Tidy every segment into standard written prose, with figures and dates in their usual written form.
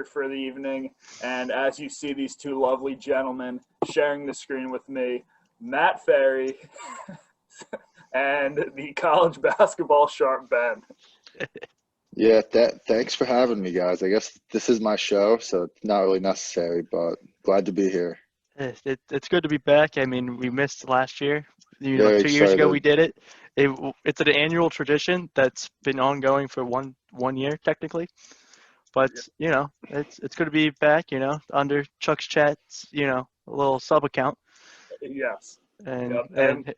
for the evening. And as you see these two lovely gentlemen sharing the screen with me, Matt Ferry and the college basketball sharp Ben. Yeah, thanks for having me, guys. I guess this is my show, so it's not really necessary, but glad to be here. It's good to be back. I mean, we missed last year. Very 2 years ago excited. we did it. It's an annual tradition that's been ongoing for one year technically. But it's good to be back. Under Chuck's chats. A little sub account. Yes. And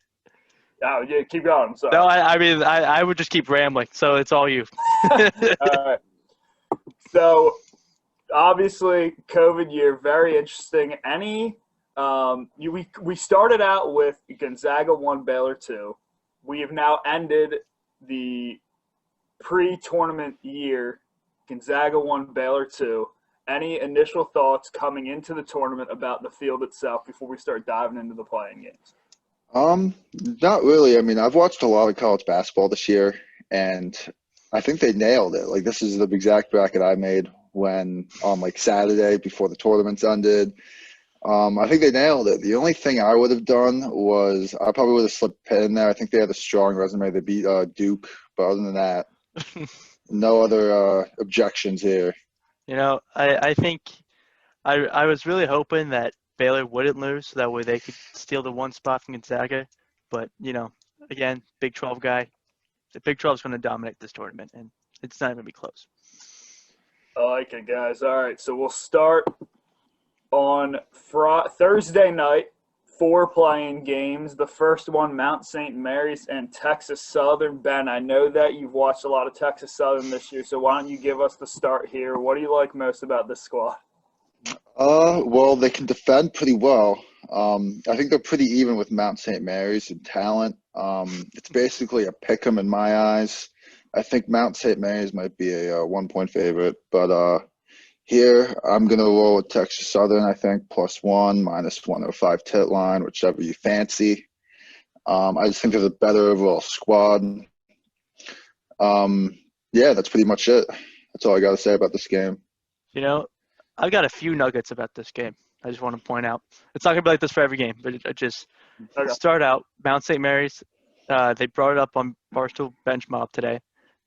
yeah, keep going. Sorry. No, I mean I would just keep rambling. So it's all you. All right. So obviously, COVID year, very interesting. We started out with Gonzaga 1, Baylor 2. We have now ended the pre-tournament year, Gonzaga 1, Baylor 2. Any initial thoughts coming into the tournament about the field itself before we start diving into the playing games? Not really. I mean, I've watched a lot of college basketball this year, and I think they nailed it. Like, this is the exact bracket I made when on Saturday before the tournaments ended. I think they nailed it. The only thing I would have done was I probably would have slipped Pitt in there. I think they had a strong resume. They beat Duke, but other than that, no other objections here. I think I was really hoping that Baylor wouldn't lose, so that way they could steal the one spot from Gonzaga. But, again, Big 12 guy. The Big 12 is going to dominate this tournament, and it's not going to be close. I like it, guys. All right, so we'll start on Thursday night, 4 playing games. The first one, Mount St. Mary's and Texas Southern. Ben, I know that you've watched a lot of Texas Southern this year, so why don't you give us the start here? What do you like most about this squad? Well, they can defend pretty well. I think they're pretty even with Mount St. Mary's in talent. It's basically a pick 'em in my eyes. I think Mount St. Mary's might be a 1-point favorite, but here I'm gonna roll with Texas Southern. I think +1, -105 tit line, whichever you fancy. I just think they're the better overall squad. Yeah, that's pretty much it. That's all I got to say about this game. I've got a few nuggets about this game. I just want to point out. It's not going to be like this for every game, but start out, Mount St. Mary's. They brought it up on Barstool Bench Mob today.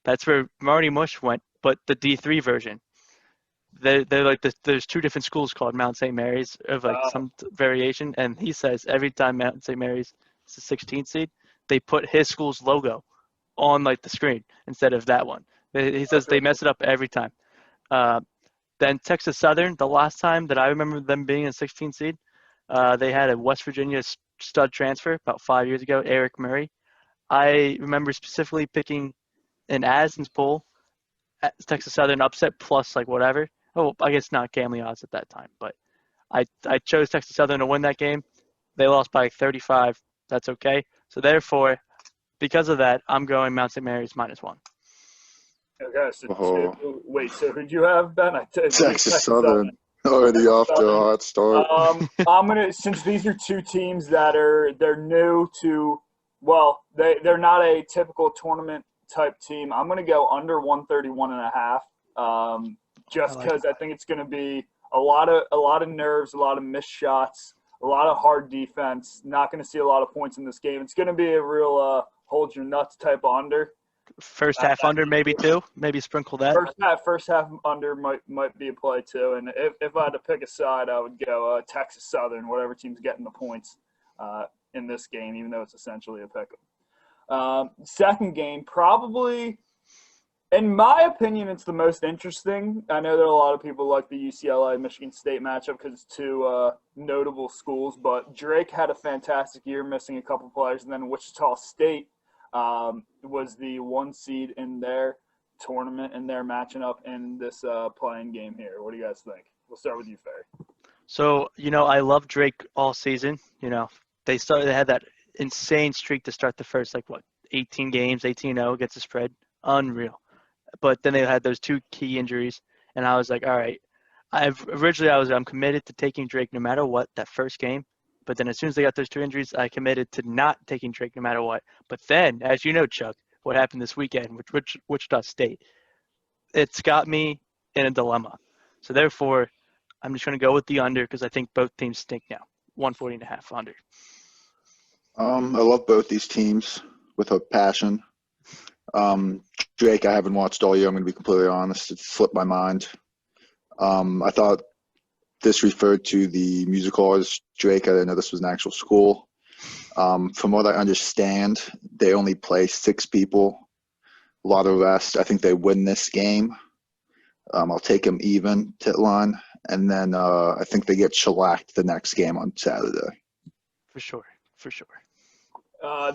That's where Marty Mush went, but the D3 version. They're there's 2 different schools called Mount St. Mary's of some variation, and he says every time Mount St. Mary's is a 16th seed, they put his school's logo on the screen instead of that one. He says they mess it up every time. Then Texas Southern, the last time that I remember them being a 16 seed, they had a West Virginia stud transfer about 5 years ago, Eric Murray. I remember specifically picking an Addison's poll, Texas Southern upset plus whatever. Oh, I guess not Gamley odds at that time, but I chose Texas Southern to win that game. They lost by 35. That's okay. So therefore, because of that, I'm going Mount St. Mary's -1. Okay, so who'd you have, Ben? Texas Southern. Already off to a hot start. I'm gonna, since these are 2 teams that they're new to, well, they're not a typical tournament type team. I'm gonna go under 131.5. Just because I think it's gonna be a lot of nerves, a lot of missed shots, a lot of hard defense. Not gonna see a lot of points in this game. It's gonna be a real hold your nuts type under. First half under, maybe 2. Maybe sprinkle that. First half under might be a play too. And if I had to pick a side, I would go Texas Southern, whatever team's getting the points in this game, even though it's essentially a pick 'em. Second game, probably, in my opinion, it's the most interesting. I know there are a lot of people like the UCLA-Michigan State matchup because it's 2 notable schools, but Drake had a fantastic year, missing a couple players, and then Wichita State was the 1 seed in their tournament, and they're matching up in this playing game here. What do you guys think? We'll start with you, Ferry. So, I love Drake all season. They had that insane streak to start the first, 18 games, 18-0 against the spread. Unreal. But then they had those 2 key injuries, and I was like, all right. I'm committed to taking Drake no matter what that first game. But then as soon as they got those 2 injuries, I committed to not taking Drake no matter what. But then, as you know, Chuck, what happened this weekend with Wichita State, it's got me in a dilemma. So therefore, I'm just going to go with the under because I think both teams stink now. 140.5 under. I love both these teams with a passion. Drake, I haven't watched all year. I'm going to be completely honest. It slipped my mind. I thought this referred to the musical artist Drake. I didn't know this was an actual school. From what I understand, they only play 6 people. A lot of rest. I think they win this game. I'll take them even, tit line. And then I think they get shellacked the next game on Saturday. For sure.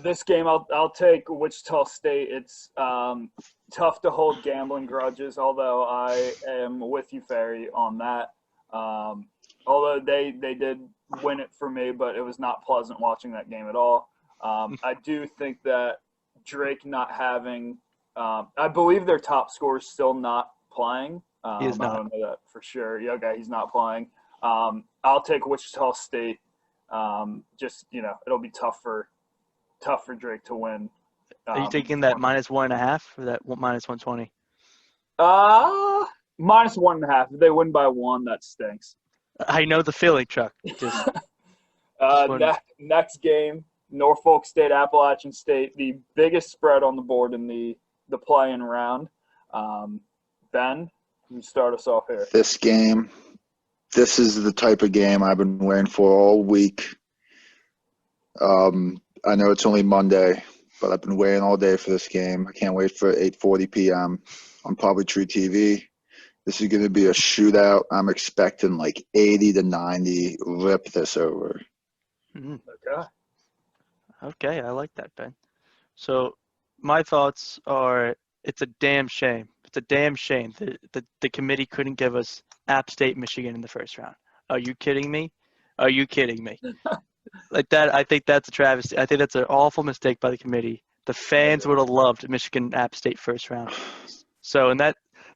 This game, I'll take Wichita State. It's tough to hold gambling grudges, although I am with you, Ferry, on that. Although they did win it for me, but it was not pleasant watching that game at all. I do think that Drake not having I believe their top scorer is still not playing. He is not. I don't know that for sure. Yeah, okay, he's not playing. I'll take Wichita State. Just, it'll be tough for Drake to win. Are you taking that -1.5 or that -120? -1.5. If they win by 1, that stinks. I know the feeling, Chuck. Just next game, Norfolk State, Appalachian State, the biggest spread on the board in the play-in round. Ben, you start us off here. This is the type of game I've been waiting for all week. I know it's only Monday, but I've been waiting all day for this game. I can't wait for 8:40 p.m. on probably True TV. This is going to be a shootout. I'm expecting like 80-90. Rip this over. Okay, I like that, Ben. So my thoughts are it's a damn shame. It's a damn shame that the committee couldn't give us App State, Michigan in the first round. Are you kidding me? Like that, I think that's a travesty. I think that's an awful mistake by the committee. The fans would have loved Michigan App State first round. So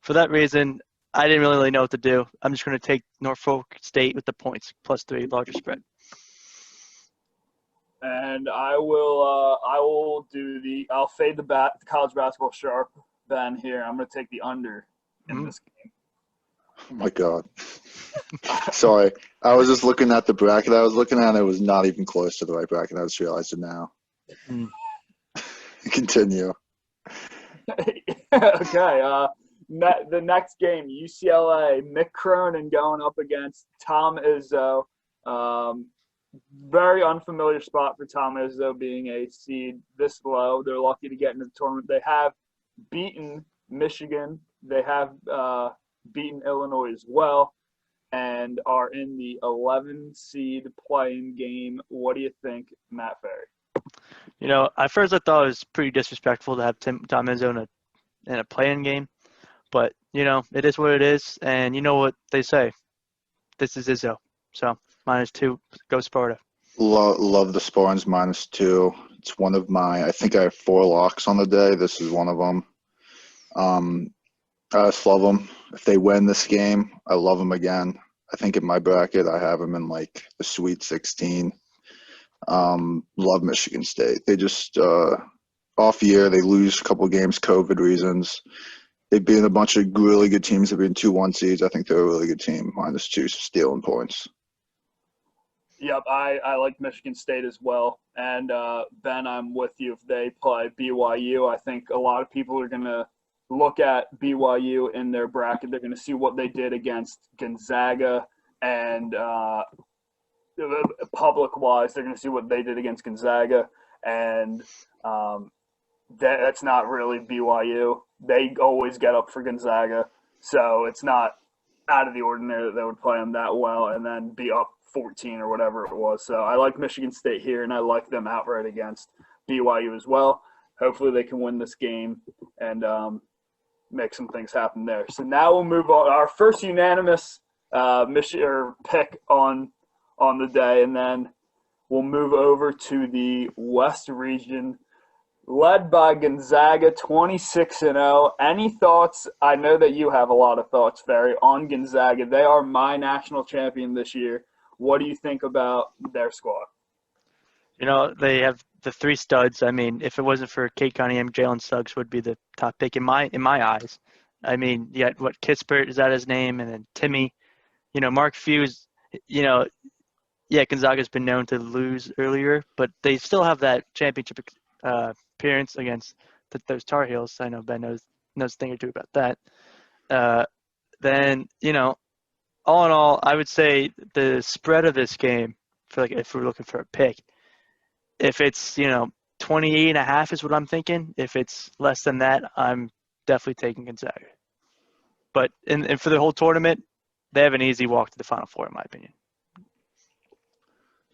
for that reason, I didn't really know what to do. I'm just going to take Norfolk State with the points, +3, larger spread. And I'll fade the college basketball sharp, Ben, here. I'm going to take the under in this game. Oh, my God. Sorry. I was just looking at the bracket I was looking at, and it was not even close to the right bracket. I just realized it now. Continue. Okay. The next game, UCLA, Mick Cronin going up against Tom Izzo. Very unfamiliar spot for Tom Izzo being a seed this low. They're lucky to get into the tournament. They have beaten Michigan. They have beaten Illinois as well and are in the 11 seed playing game. What do you think, Matt Ferry? At first I thought it was pretty disrespectful to have Tom Izzo in a playing game. But, it is what it is. And you know what they say. This is Izzo. So, -2, go Sparta. Love the Spartans -2. It's one of I think I have 4 locks on the day. This is one of them. I just love them. If they win this game, I love them again. I think in my bracket, I have them in like the Sweet 16. Love Michigan State. They just off year. They lose a couple games, COVID reasons. They've been a bunch of really good teams. They've been 2-1 seeds. I think they're a really good team. -2, stealing points. Yep, I like Michigan State as well. And, Ben, I'm with you. If they play BYU, I think a lot of people are going to look at BYU in their bracket. They're going to see what they did against Gonzaga. And public-wise, they're going to see what they did against Gonzaga. And that's not really BYU. They always get up for Gonzaga. So it's not out of the ordinary that they would play them that well and then be up 14 or whatever it was. So I like Michigan State here, and I like them outright against BYU as well. Hopefully they can win this game and make some things happen there. So now we'll move on. Our first unanimous pick on the day, and then we'll move over to the West region, led by Gonzaga, 26-0. Any thoughts? I know that you have a lot of thoughts, Ferry, on Gonzaga. They are my national champion this year. What do you think about their squad? They have the 3 studs. I mean, if it wasn't for Kate Cunningham, Jalen Suggs would be the top pick in my eyes. I mean, you got Kispert, is that his name? And then Timmy. Mark Few's, Gonzaga's been known to lose earlier, but they still have that championship appearance against those Tar Heels. I know Ben knows a thing or two about that. Then, all in all, I would say the spread of this game, if we're looking for a pick, if it's, 28.5 is what I'm thinking. If it's less than that, I'm definitely taking Gonzaga. But and for the whole tournament, they have an easy walk to the Final Four, in my opinion.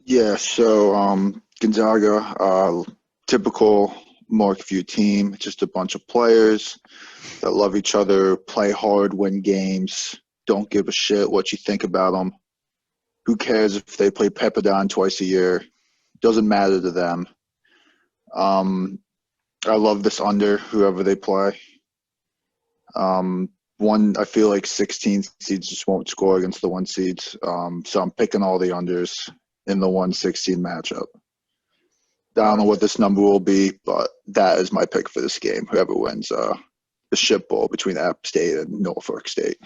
Yeah, so Gonzaga, typical Mark Few team, just a bunch of players that love each other, play hard, win games, don't give a shit what you think about them. Who cares if they play Pepperdine twice a year? Doesn't matter to them. I love this under, whoever they play. I feel like 16 seeds just won't score against the 1 seeds. So I'm picking all the unders in the 1-16 matchup. I don't know what this number will be, but that is my pick for this game. Whoever wins the ship bowl between App State and Norfolk State.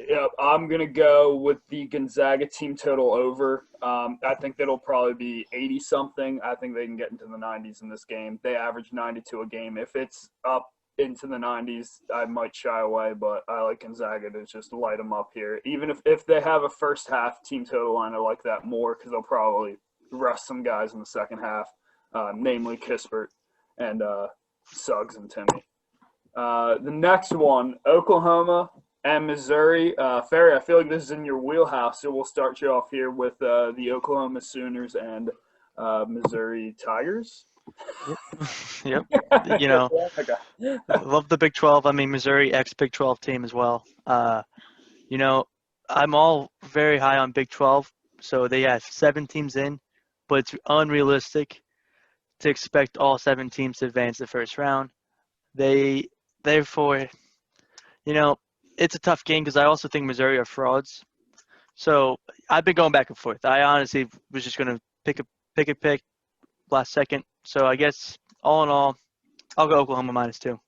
Yep, I'm going to go with the Gonzaga team total over. I think that'll probably be 80-something. I think they can get into the 90s in this game. They average 92 a game. If it's up into the 90s, I might shy away, but I like Gonzaga to just light them up here. Even if they have a first half team total line, I like that more because they'll probably rest some guys in the second half, namely Kispert and Suggs and Timmy. The next one, Oklahoma and Missouri. Ferry, I feel like this is in your wheelhouse, so we'll start you off here with the Oklahoma Sooners and Missouri Tigers. Yep. I love the Big 12. I mean, Missouri ex-Big 12 team as well. I'm all very high on Big 12. So they have 7 teams in, but it's unrealistic to expect all 7 teams to advance the first round. Therefore, it's a tough game because I also think Missouri are frauds. So I've been going back and forth. I honestly was just going to pick a pick last second. So I guess all in all, I'll go Oklahoma -2.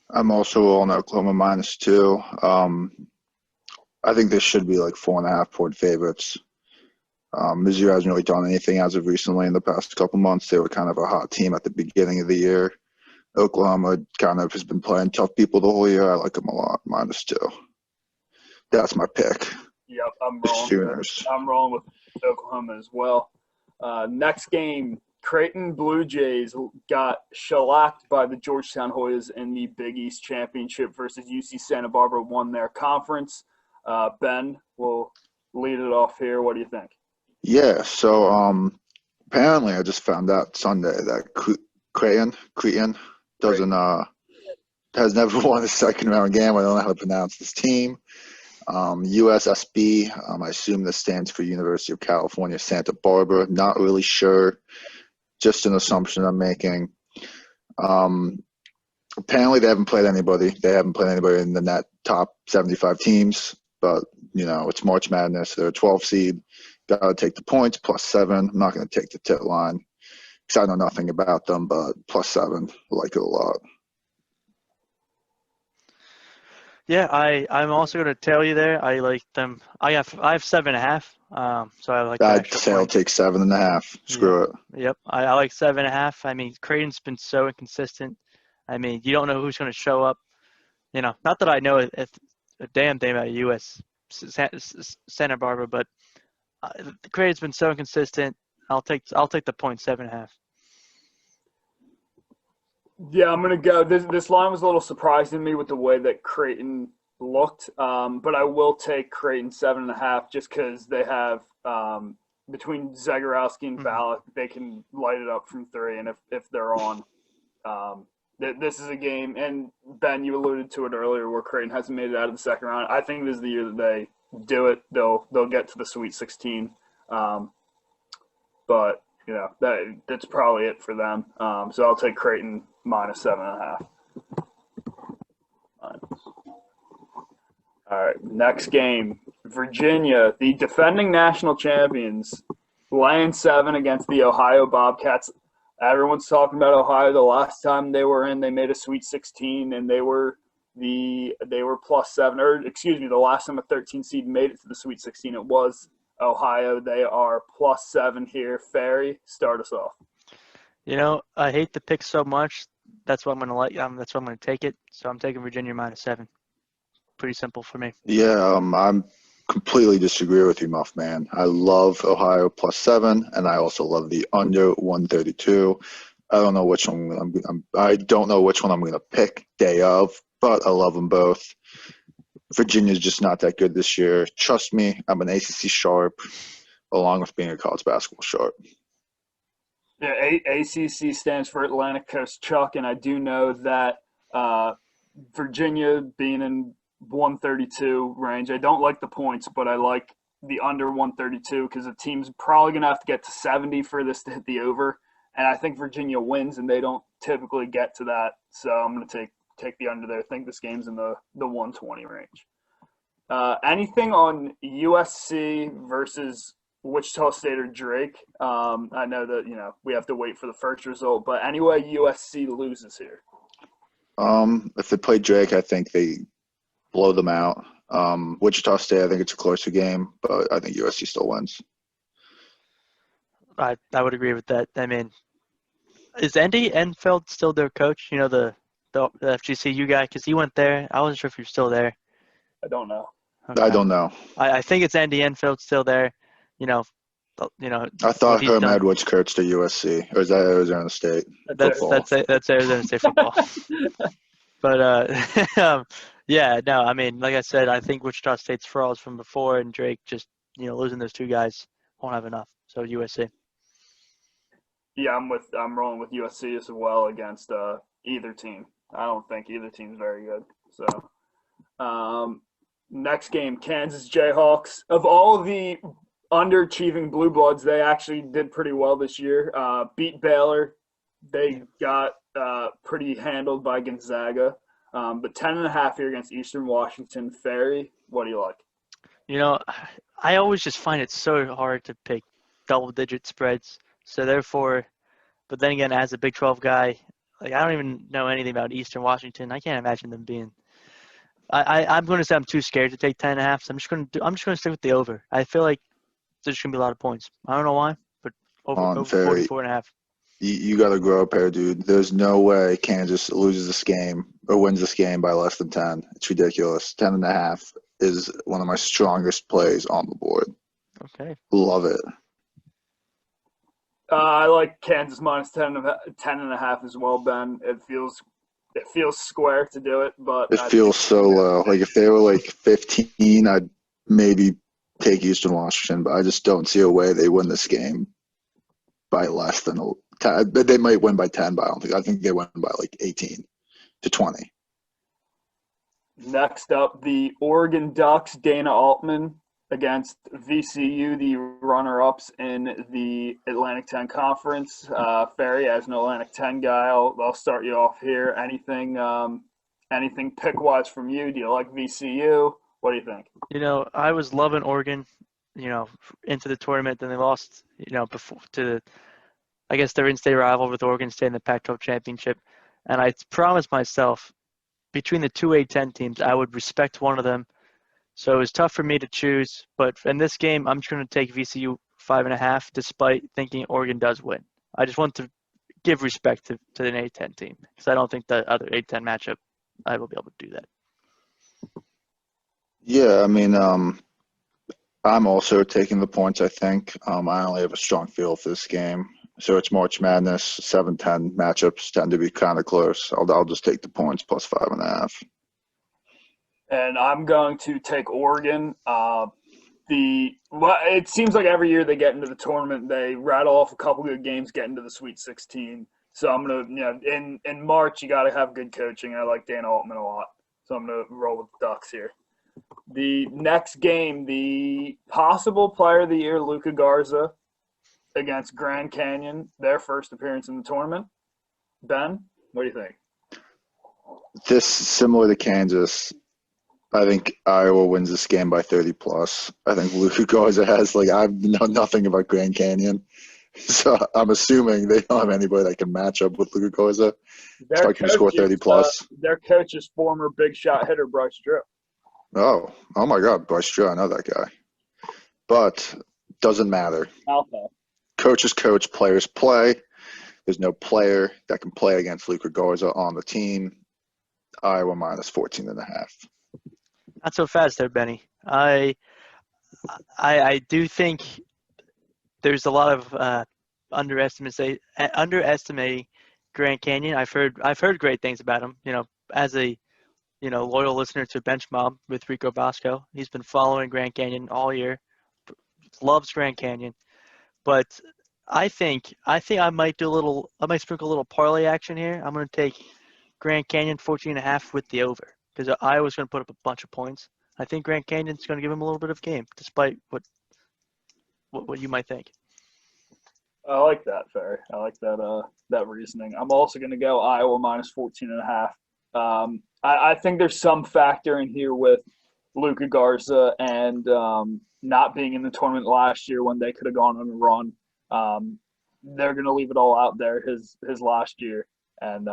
I'm also on Oklahoma -2. I think this should be like 4.5 point favorites. Missouri hasn't really done anything as of recently in the past couple months. They were kind of a hot team at the beginning of the year. Oklahoma kind of has been playing tough people the whole year. I like them a lot, -2. That's my pick. Yep, I'm rolling with Oklahoma as well. Next game, Creighton Blue Jays got shellacked by the Georgetown Hoyas in the Big East Championship versus UC Santa Barbara, won their conference. Ben will lead it off here. What do you think? Yeah, so apparently I just found out Sunday that Creighton has never won a second round game. I don't know how to pronounce this team. USSB, I assume this stands for University of California, Santa Barbara. Not really sure. Just an assumption I'm making. Apparently they haven't played anybody. They haven't played anybody in the net top 75 teams. But, it's March Madness. They're a 12 seed. Got to take the points, +7. I'm not going to take the tit line because I know nothing about them, but +7. I like it a lot. Yeah, I'm also going to tell you there. I like them. I have 7.5. So I like that. I'd say I'll take 7.5. Screw it. Yep. I like 7.5. I mean, Creighton's been so inconsistent. I mean, you don't know who's going to show up. Not that I know a damn thing about US Santa Barbara, but Creighton's been so inconsistent. I'll take the point 7.5. Yeah, I'm gonna go. This line was a little surprising to me with the way that Creighton looked, but I will take Creighton 7.5 just because they have between Zagorowski and Ballack, they can light it up from 3, and if they're on, this is a game. And Ben, you alluded to it earlier, where Creighton hasn't made it out of the second round. I think this is the year that they do it. They'll get to the Sweet 16, but that's probably it for them. So I'll take Creighton -7.5. All right, next game. Virginia, the defending national champions, laying 7 against the Ohio Bobcats. Everyone's talking about Ohio. The last time they were in, they made a Sweet 16, and they were They were +7, or excuse me, the last time a 13 seed made it to the Sweet 16, it was Ohio. They are +7 here. Ferry, start us off. I hate the pick so much. That's what I'm gonna that's what I'm gonna take it. So I'm taking Virginia -7. Pretty simple for me. Yeah, I'm completely disagree with you, Muff Man. I love Ohio +7, and I also love the under 132. I don't know which one I don't know which one I'm gonna pick day of, but I love them both. Virginia's just not that good this year. Trust me, I'm an ACC sharp, along with being a college basketball sharp. Yeah, ACC stands for Atlantic Coast Chuck, and I do know that Virginia being in 132 range, I don't like the points, but I like the under 132 because the team's probably going to have to get to 70 for this to hit the over, and I think Virginia wins, and they don't typically get to that, so I'm going to take the under there. I think this game's in the 120 range. Anything on USC versus Wichita State or Drake? I know that, we have to wait for the first result, but anyway, USC loses here. If they play Drake, I think they blow them out. Wichita State, I think it's a closer game, but I think USC still wins. I would agree with that. I mean, is Andy Enfield still their coach? The FGCU guy, because he went there. I wasn't sure if he was still there. I don't know. Okay. I don't know. I think it's Andy Enfield still there. I thought Herm Edwards coached at USC, or is that Arizona State football? That's Arizona State football. But yeah, no, I mean, like I said, I think Wichita State's frauds from before, and Drake just losing those two guys won't have enough. So USC. Yeah, I'm rolling with USC as well against either team. I don't think either team's very good. So next game, Kansas Jayhawks. Of all of the underachieving Blue Bloods, they actually did pretty well this year. Beat Baylor. They got pretty handled by Gonzaga. But 10.5 here against Eastern Washington. Ferry, what do you like? I always just find it so hard to pick double-digit spreads. So therefore, but then again, as a Big 12 guy, I don't even know anything about Eastern Washington. I can't imagine them being. I'm going to say I'm too scared to take 10.5. So I'm just going to stick with the over. I feel like there's going to be a lot of points. I don't know why, but over 44.5. You got to grow up here, dude. There's no way Kansas loses this game or wins this game by less than 10. It's ridiculous. 10.5 is one of my strongest plays on the board. Okay. Love it. I like Kansas -10.5 as well, Ben. It feels square to do it, but it feels so low. Like if they were like 15, I'd maybe take Eastern Washington, but I just don't see a way they win this game by less than 10. They might win by 10, but I think they win by like 18 to 20. Next up, the Oregon Ducks, Dana Altman against VCU, the runner-ups in the Atlantic 10 Conference. Ferry, as an Atlantic 10 guy, I'll start you off here. Anything pick-wise from you? Do you like VCU? What do you think? I was loving Oregon, into the tournament. Then they lost, before to, I guess, their in-state rival with Oregon State in the Pac-12 championship. And I promised myself between the two A10 teams, I would respect one of them. So it was tough for me to choose. But in this game, I'm just going to take VCU 5.5, despite thinking Oregon does win. I just want to give respect to an A10 team because I don't think the other A10 matchup, I will be able to do that. Yeah, I mean, I'm also taking the points, I think. I only have a strong feel for this game. So it's March Madness, 7-10 matchups tend to be kind of close. I'll just take the points plus 5.5. And I'm going to take Oregon. It seems like every year they get into the tournament, they rattle off a couple good games, get into the Sweet 16. So I'm gonna, in March you got to have good coaching. I like Dana Altman a lot, so I'm gonna roll with the Ducks here. The next game, the possible Player of the Year, Luka Garza, against Grand Canyon, their first appearance in the tournament. Ben, what do you think? This similar to Kansas. I think Iowa wins this game by 30+. I think Luka Garza has, I know nothing about Grand Canyon. So I'm assuming they don't have anybody that can match up with Luka Garza. Their So can score 30 plus. Their coach is former big shot hitter Bryce Drew. Oh my God, Bryce Drew, I know that guy. But doesn't matter. Alpha. Coaches coach, players play. There's no player that can play against Luka Garza on the team. Iowa minus 14.5. Not so fast there, Benny. I do think there's a lot of underestimating Grand Canyon. I've heard great things about him. As a loyal listener to Bench Mob with Rico Bosco, he's been following Grand Canyon all year. Loves Grand Canyon, but I think I might sprinkle a little parlay action here. I'm going to take Grand Canyon 14.5 with the over because Iowa's going to put up a bunch of points. I think Grand Canyon's going to give him a little bit of game, despite what you might think. I like that, Ferry. I like that reasoning. I'm also going to go Iowa minus 14.5. I think there's some factor in here with Luka Garza and not being in the tournament last year when they could have gone on a run. They're going to leave it all out there his last year, and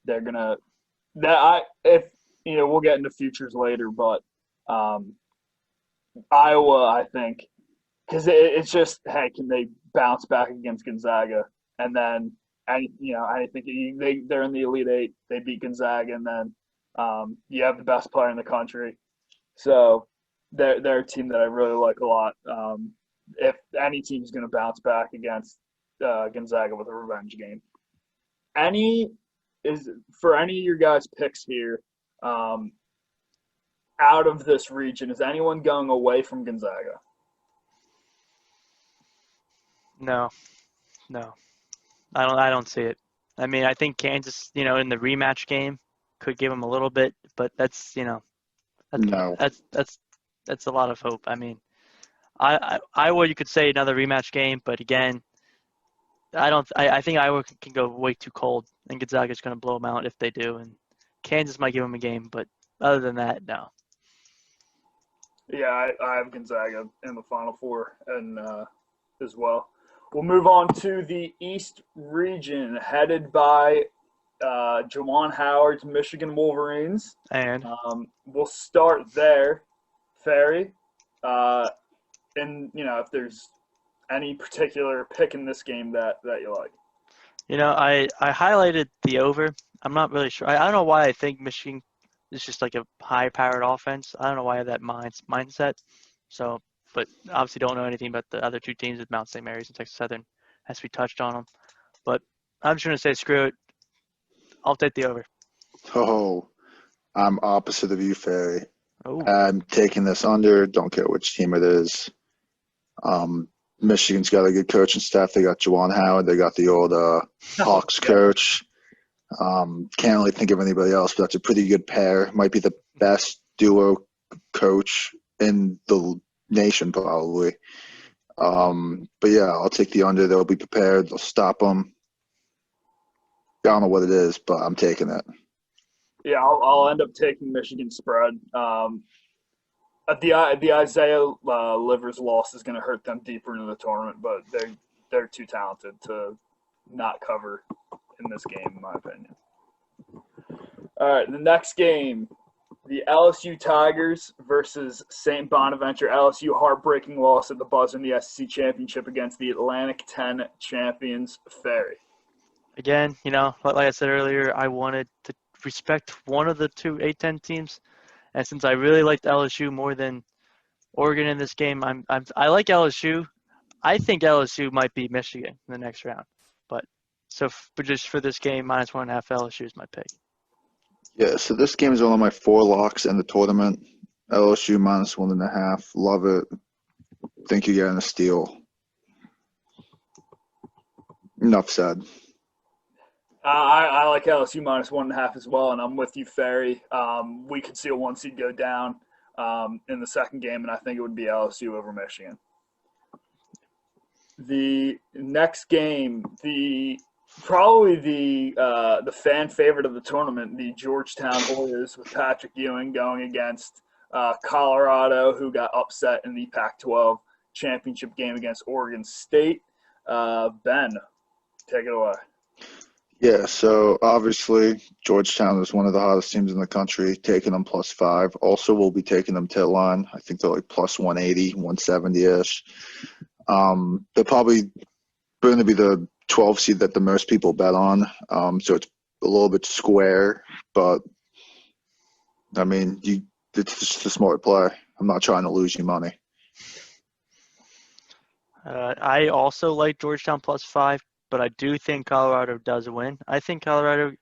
they're going to we'll get into futures later, but Iowa, I think, because it's just, hey, can they bounce back against Gonzaga? And then, I think they're in the Elite Eight. They beat Gonzaga, and then you have the best player in the country. So they're a team that I really like a lot. If any team's going to bounce back against Gonzaga with a revenge game. For any of your guys' picks here, out of this region, is anyone going away from Gonzaga? No. I don't see it. I mean, I think Kansas, in the rematch game could give them a little bit, but that's a lot of hope. I mean, Iowa, you could say another rematch game, but again, I think Iowa can go way too cold, and Gonzaga's going to blow them out if they do, and Kansas might give them a game, but other than that, no. Yeah, I have Gonzaga in the Final Four and as well. We'll move on to the East region, headed by Juwan Howard's Michigan Wolverines. And we'll start there, Ferry. And, if there's any particular pick in this game that you like. I highlighted the over. I'm not really sure. I don't know why I think Michigan is just like a high-powered offense. I don't know why I have that mindset. So, but obviously don't know anything about the other two teams with Mount St. Mary's and Texas Southern, as we touched on them. But I'm just going to say screw it. I'll take the over. Oh, I'm opposite of you, Ferry. Oh. I'm taking this under. Don't care which team it is. Michigan's got a good coaching staff. They got Juwan Howard. They got the old Hawks coach. Can't really think of anybody else, but that's a pretty good pair. Might be the best duo coach in the nation, probably. But yeah, I'll take the under. They'll be prepared. They'll stop them. I don't know what it is, but I'm taking it. Yeah, I'll end up taking Michigan spread. The Isaiah Livers loss is going to hurt them deeper into the tournament, but they're too talented to not cover in this game, in my opinion. All right, the next game, the LSU Tigers versus Saint Bonaventure. LSU heartbreaking loss at the buzzer in the SEC championship against the Atlantic 10 champions, Ferry. Again, like I said earlier, I wanted to respect one of the two A-10 teams, and since I really liked LSU more than Oregon in this game, I like LSU. I think LSU might beat Michigan in the next round, but just for this game, minus 1.5 LSU is my pick. Yeah, so this game is one of my 4 locks in the tournament. LSU minus 1.5. Love it. Think you're getting a steal. Enough said. I like LSU minus 1.5 as well, and I'm with you, Ferry. We could see a 1 seed go down in the second game, and I think it would be LSU over Michigan. The next game, probably the fan favorite of the tournament, the Georgetown Warriors with Patrick Ewing going against Colorado, who got upset in the Pac-12 championship game against Oregon State. Ben, take it away. Yeah, so obviously Georgetown is one of the hottest teams in the country, taking them +5. Also, we'll be taking them to line. I think they're like plus 180, 170-ish. They're probably going to be the 12 seed that the most people bet on. So it's a little bit square, but I mean, it's just a smart play. I'm not trying to lose you money. I also like Georgetown +5, but I do think Colorado does win. I think Colorado,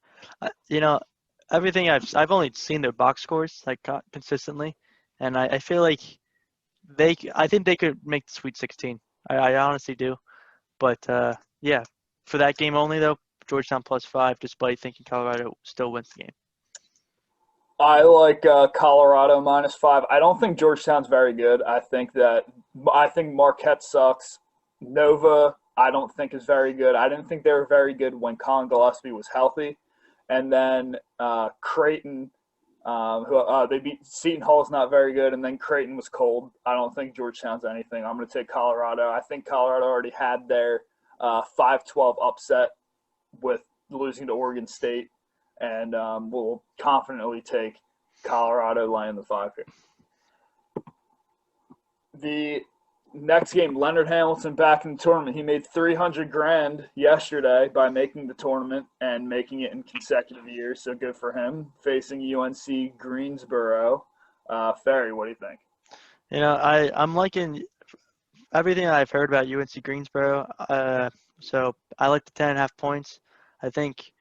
everything I've only seen their box scores like consistently, and I feel like I think they could make the Sweet 16. I honestly do, but yeah, for that game only though, Georgetown +5, despite thinking Colorado still wins the game. I like Colorado -5. I don't think Georgetown's very good. I think Marquette sucks. Nova, I don't think is very good. I didn't think they were very good when Colin Gillespie was healthy. And then Creighton, who they beat Seton Hall's not very good, and then Creighton was cold. I don't think Georgetown's anything. I'm going to take Colorado. I think Colorado already had their 5-12 upset with losing to Oregon State, and we'll confidently take Colorado laying the 5 here. The next game, Leonard Hamilton back in the tournament. He made $300,000 yesterday by making the tournament and making it in consecutive years, so good for him. Facing UNC Greensboro. Ferry, what do you think? I'm liking everything I've heard about UNC Greensboro. So I like the 10.5 points. I think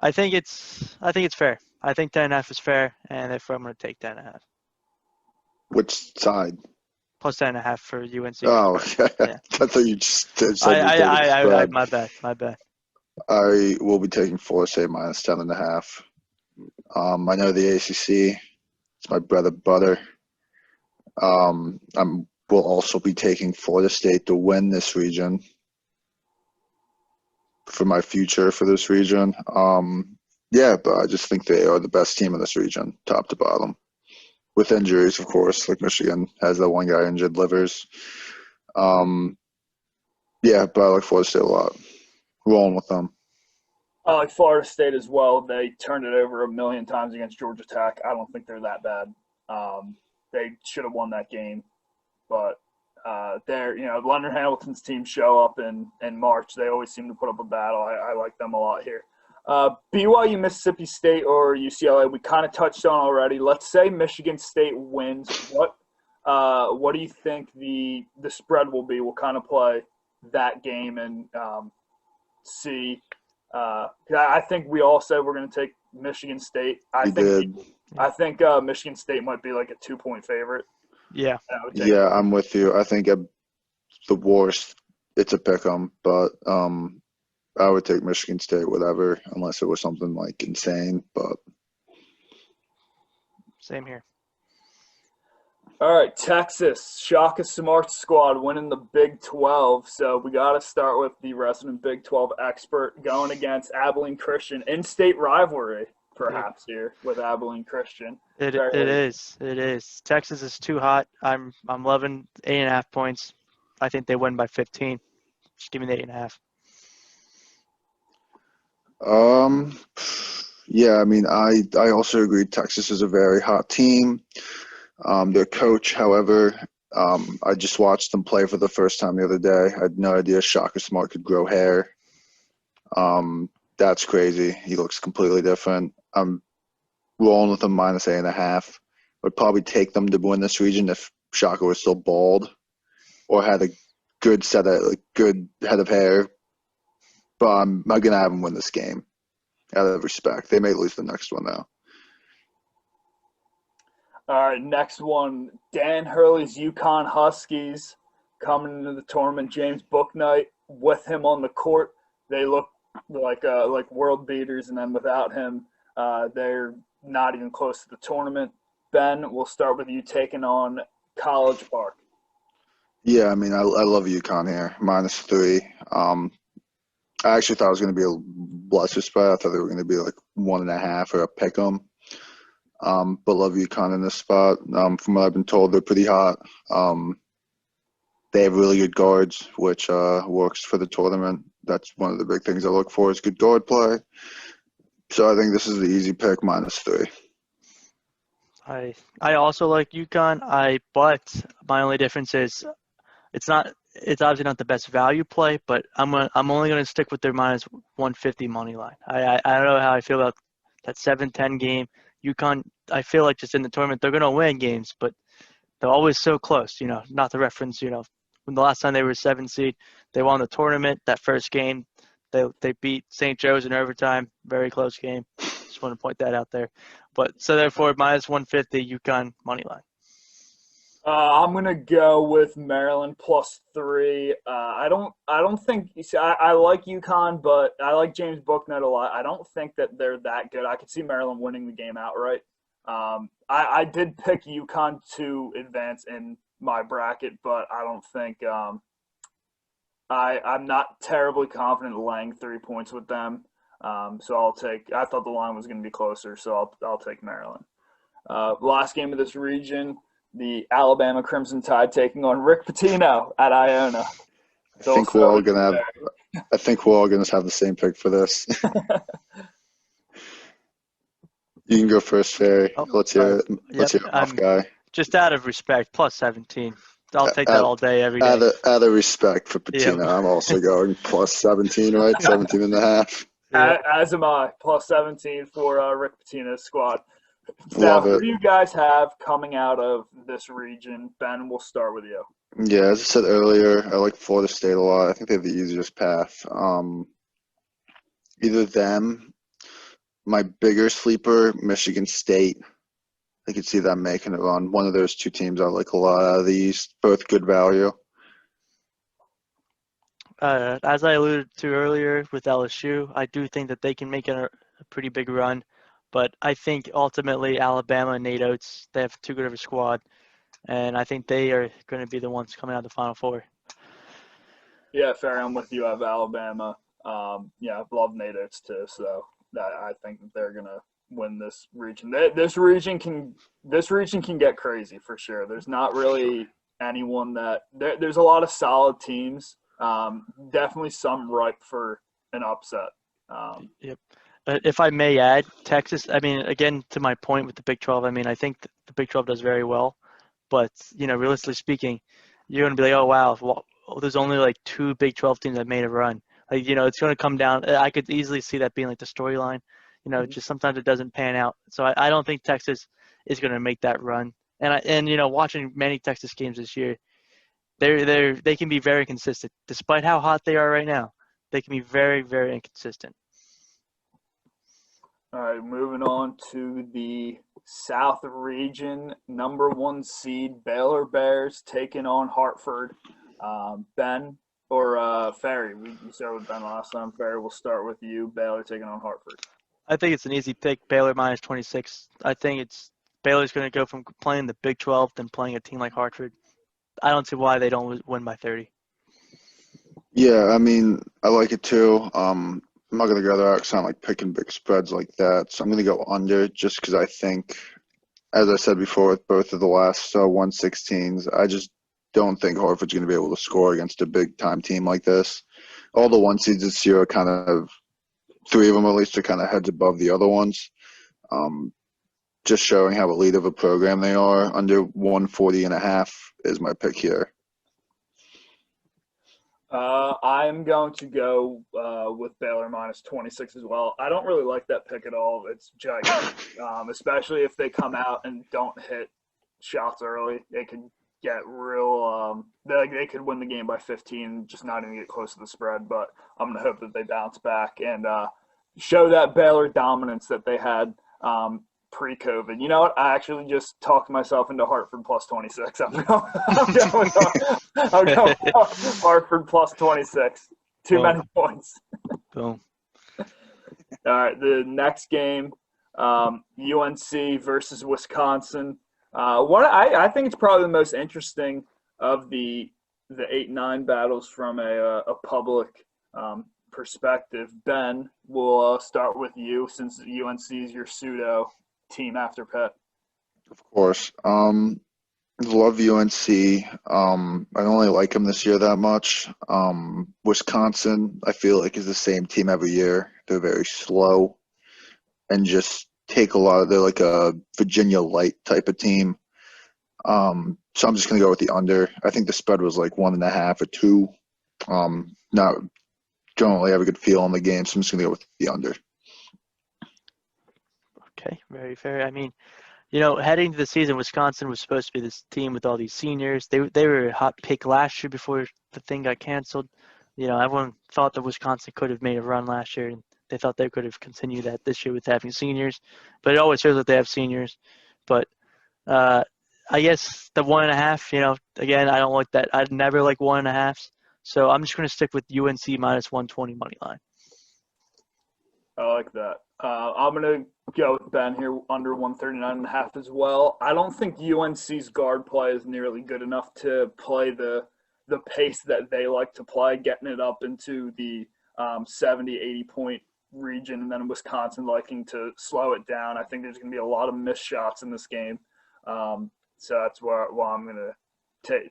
it's fair. I think 10.5 is fair, and if I'm going to take 10.5. Which side? Plus 10.5 for UNC. Oh, okay. Yeah. I thought you just said you were taking the spread. My bad. I will be taking Florida State -10.5. I know the ACC. It's my bread and butter. Will also be taking Florida State to win this region for my future for this region. Yeah, but I just think they are the best team in this region, top to bottom. With injuries, of course, like Michigan has that one guy injured, Livers. Yeah, but I like Florida State a lot. Rolling with them. I like Florida State as well. They turned it over a million times against Georgia Tech. I don't think they're that bad. They should have won that game. But Leonard Hamilton's team show up in March. They always seem to put up a battle. I like them a lot here. BYU, Mississippi State, or UCLA, we kind of touched on already. Let's say Michigan State wins. What do you think the spread will be? We'll kind of play that game and see. I think we all said we're going to take Michigan State. I think Michigan State might be like a 2-point favorite. Yeah. Yeah, I'm with you. I think at the worst, it's a pick 'em, but I would take Michigan State, whatever, unless it was something like insane. But same here. All right, Texas, Shaka Smart squad winning the Big 12. So we got to start with the resident Big 12 expert going against Abilene Christian. In-state rivalry, perhaps, here with Abilene Christian. It is. Texas is too hot. I'm loving 8.5 points. I think they win by 15. Just give me the 8.5. Yeah, I mean, I also agree Texas is a very hot team. Their coach, however, I just watched them play for the first time the other day. I had no idea Shaka Smart could grow hair. That's crazy. He looks completely different. I'm rolling with them -8.5. Would probably take them to win this region if Shaka was still bald or had a good good head of hair. But I'm not going to have them win this game out of respect. They may lose the next one, though. All right, next one. Dan Hurley's UConn Huskies coming into the tournament. James Bouknight with him on the court. They look like world beaters, and then without him, they're not even close to the tournament. Ben, we'll start with you taking on College Park. Yeah, I mean, I love UConn here, -3. I actually thought it was going to be a lesser spread. I thought they were going to be like 1.5 or a pick 'em. But love UConn in this spot. From what I've been told, they're pretty hot. They have really good guards, which works for the tournament. That's one of the big things I look for is good guard play. So I think this is the easy pick, -3. I also like UConn. But my only difference is it's obviously not the best value play, but I'm only gonna stick with their -150 money line. I don't know how I feel about that 7-10 game. UConn, I feel like just in the tournament they're gonna win games, but they're always so close. Not to reference, when the last time they were a 7 seed, they won the tournament. That first game, they beat St. Joe's in overtime, very close game. Just want to point that out there. But so therefore, -150 UConn money line. I'm gonna go with Maryland +3. I don't think. You see, I like UConn, but I like James Bouknight a lot. I don't think that they're that good. I could see Maryland winning the game outright. I did pick UConn to advance in my bracket, but I don't think I'm not terribly confident laying 3 points with them. So I thought the line was going to be closer, so I'll take Maryland. Last game of this region, the Alabama Crimson Tide taking on Rick Pitino at Iona. I think we're all gonna have the same pick for this. You can go first, Ferry. Let's hear it. Let's hear it, off guy. Just out of respect, +17. I'll take that all day, every day. Out of respect for Pitino, yep. I'm also going +17, right? 17.5. Yep. As am I, +17 for Rick Pitino's squad. Now, who do you guys have coming out of this region? Ben, we'll start with you. Yeah, as I said earlier, I like Florida State a lot. I think they have the easiest path. Either them, my bigger sleeper, Michigan State. I could see them making it run. One of those two teams I like a lot out of the East. Both good value. As I alluded to earlier with LSU, I do think that they can make a pretty big run. But I think ultimately Alabama and Nate Oates, they have too good of a squad. And I think they are going to be the ones coming out of the Final Four. Yeah, Ferry, I'm with you. I have Alabama. Yeah, I've loved Nate Oates too. So I think that they're going to win this region. This region can get crazy for sure. There's not really anyone that there's a lot of solid teams. Definitely some ripe for an upset. Yep. If I may add, Texas, I mean, again, to my point with the Big 12, I mean, I think the Big 12 does very well. But, realistically speaking, you're going to be like, oh, wow, there's only like 2 Big 12 teams that made a run. Like, it's going to come down. I could easily see that being like the storyline. Just sometimes it doesn't pan out. So I don't think Texas is going to make that run. And watching many Texas games this year, they can be very consistent. Despite how hot they are right now, they can be very, very inconsistent. All right, moving on to the South region, number 1 seed Baylor Bears taking on Hartford. Ben or Ferry? We started with Ben last time. Ferry, we'll start with you. Baylor taking on Hartford. I think it's an easy pick. Baylor -26. I think Baylor's going to go from playing the Big 12 than playing a team like Hartford. I don't see why they don't win by 30. Yeah, I mean, I like it too. I'm not going to go there. I like picking big spreads like that. So I'm going to go under just because I think, as I said before, with both of the last 1/16s, I just don't think Hartford's going to be able to score against a big-time team like this. All the 1 seeds this year are kind of, 3 of them at least, are kind of heads above the other ones. Just showing how elite of a program they are. Under 140.5 is my pick here. I'm going to go with Baylor -26 as well. I don't really like that pick at all. It's gigantic, especially if they come out and don't hit shots early. They could get real. They could win the game by 15, just not even get close to the spread. But I'm gonna hope that they bounce back and show that Baylor dominance that they had pre-COVID. You know what? I actually just talked myself into Hartford +26. I'm going Hartford +26. Too many points. Boom. All right, the next game, UNC versus Wisconsin. I think it's probably the most interesting of the 8-9 battles from a public perspective. Ben, we'll start with you since UNC is your pseudo team after Pitt. Of course. Love UNC. I don't really like them this year that much. Wisconsin, I feel like, is the same team every year. They're very slow and just take a lot of. They're like a Virginia Light type of team. So I'm just gonna go with the under. I think the spread was like 1.5 or 2. Not don't really have a good feel on the game, so I'm just gonna go with the under. Okay, very fair. I mean, you know, heading to the season, Wisconsin was supposed to be this team with all these seniors. They were a hot pick last year before the thing got canceled. You know, everyone thought that Wisconsin could have made a run last year, and they thought they could have continued that this year with having seniors. But it always shows that they have seniors. But I guess the 1.5, you know, again, I don't like that. I'd never like 1.5s. So I'm just going to stick with UNC minus 120 money line. I like that. I'm going to go with Ben here, under 139.5 as well. I don't think UNC's guard play is nearly good enough to play the pace that they like to play, getting it up into the 70, 80-point region, and then Wisconsin liking to slow it down. I think there's going to be a lot of missed shots in this game. So that's why I'm going to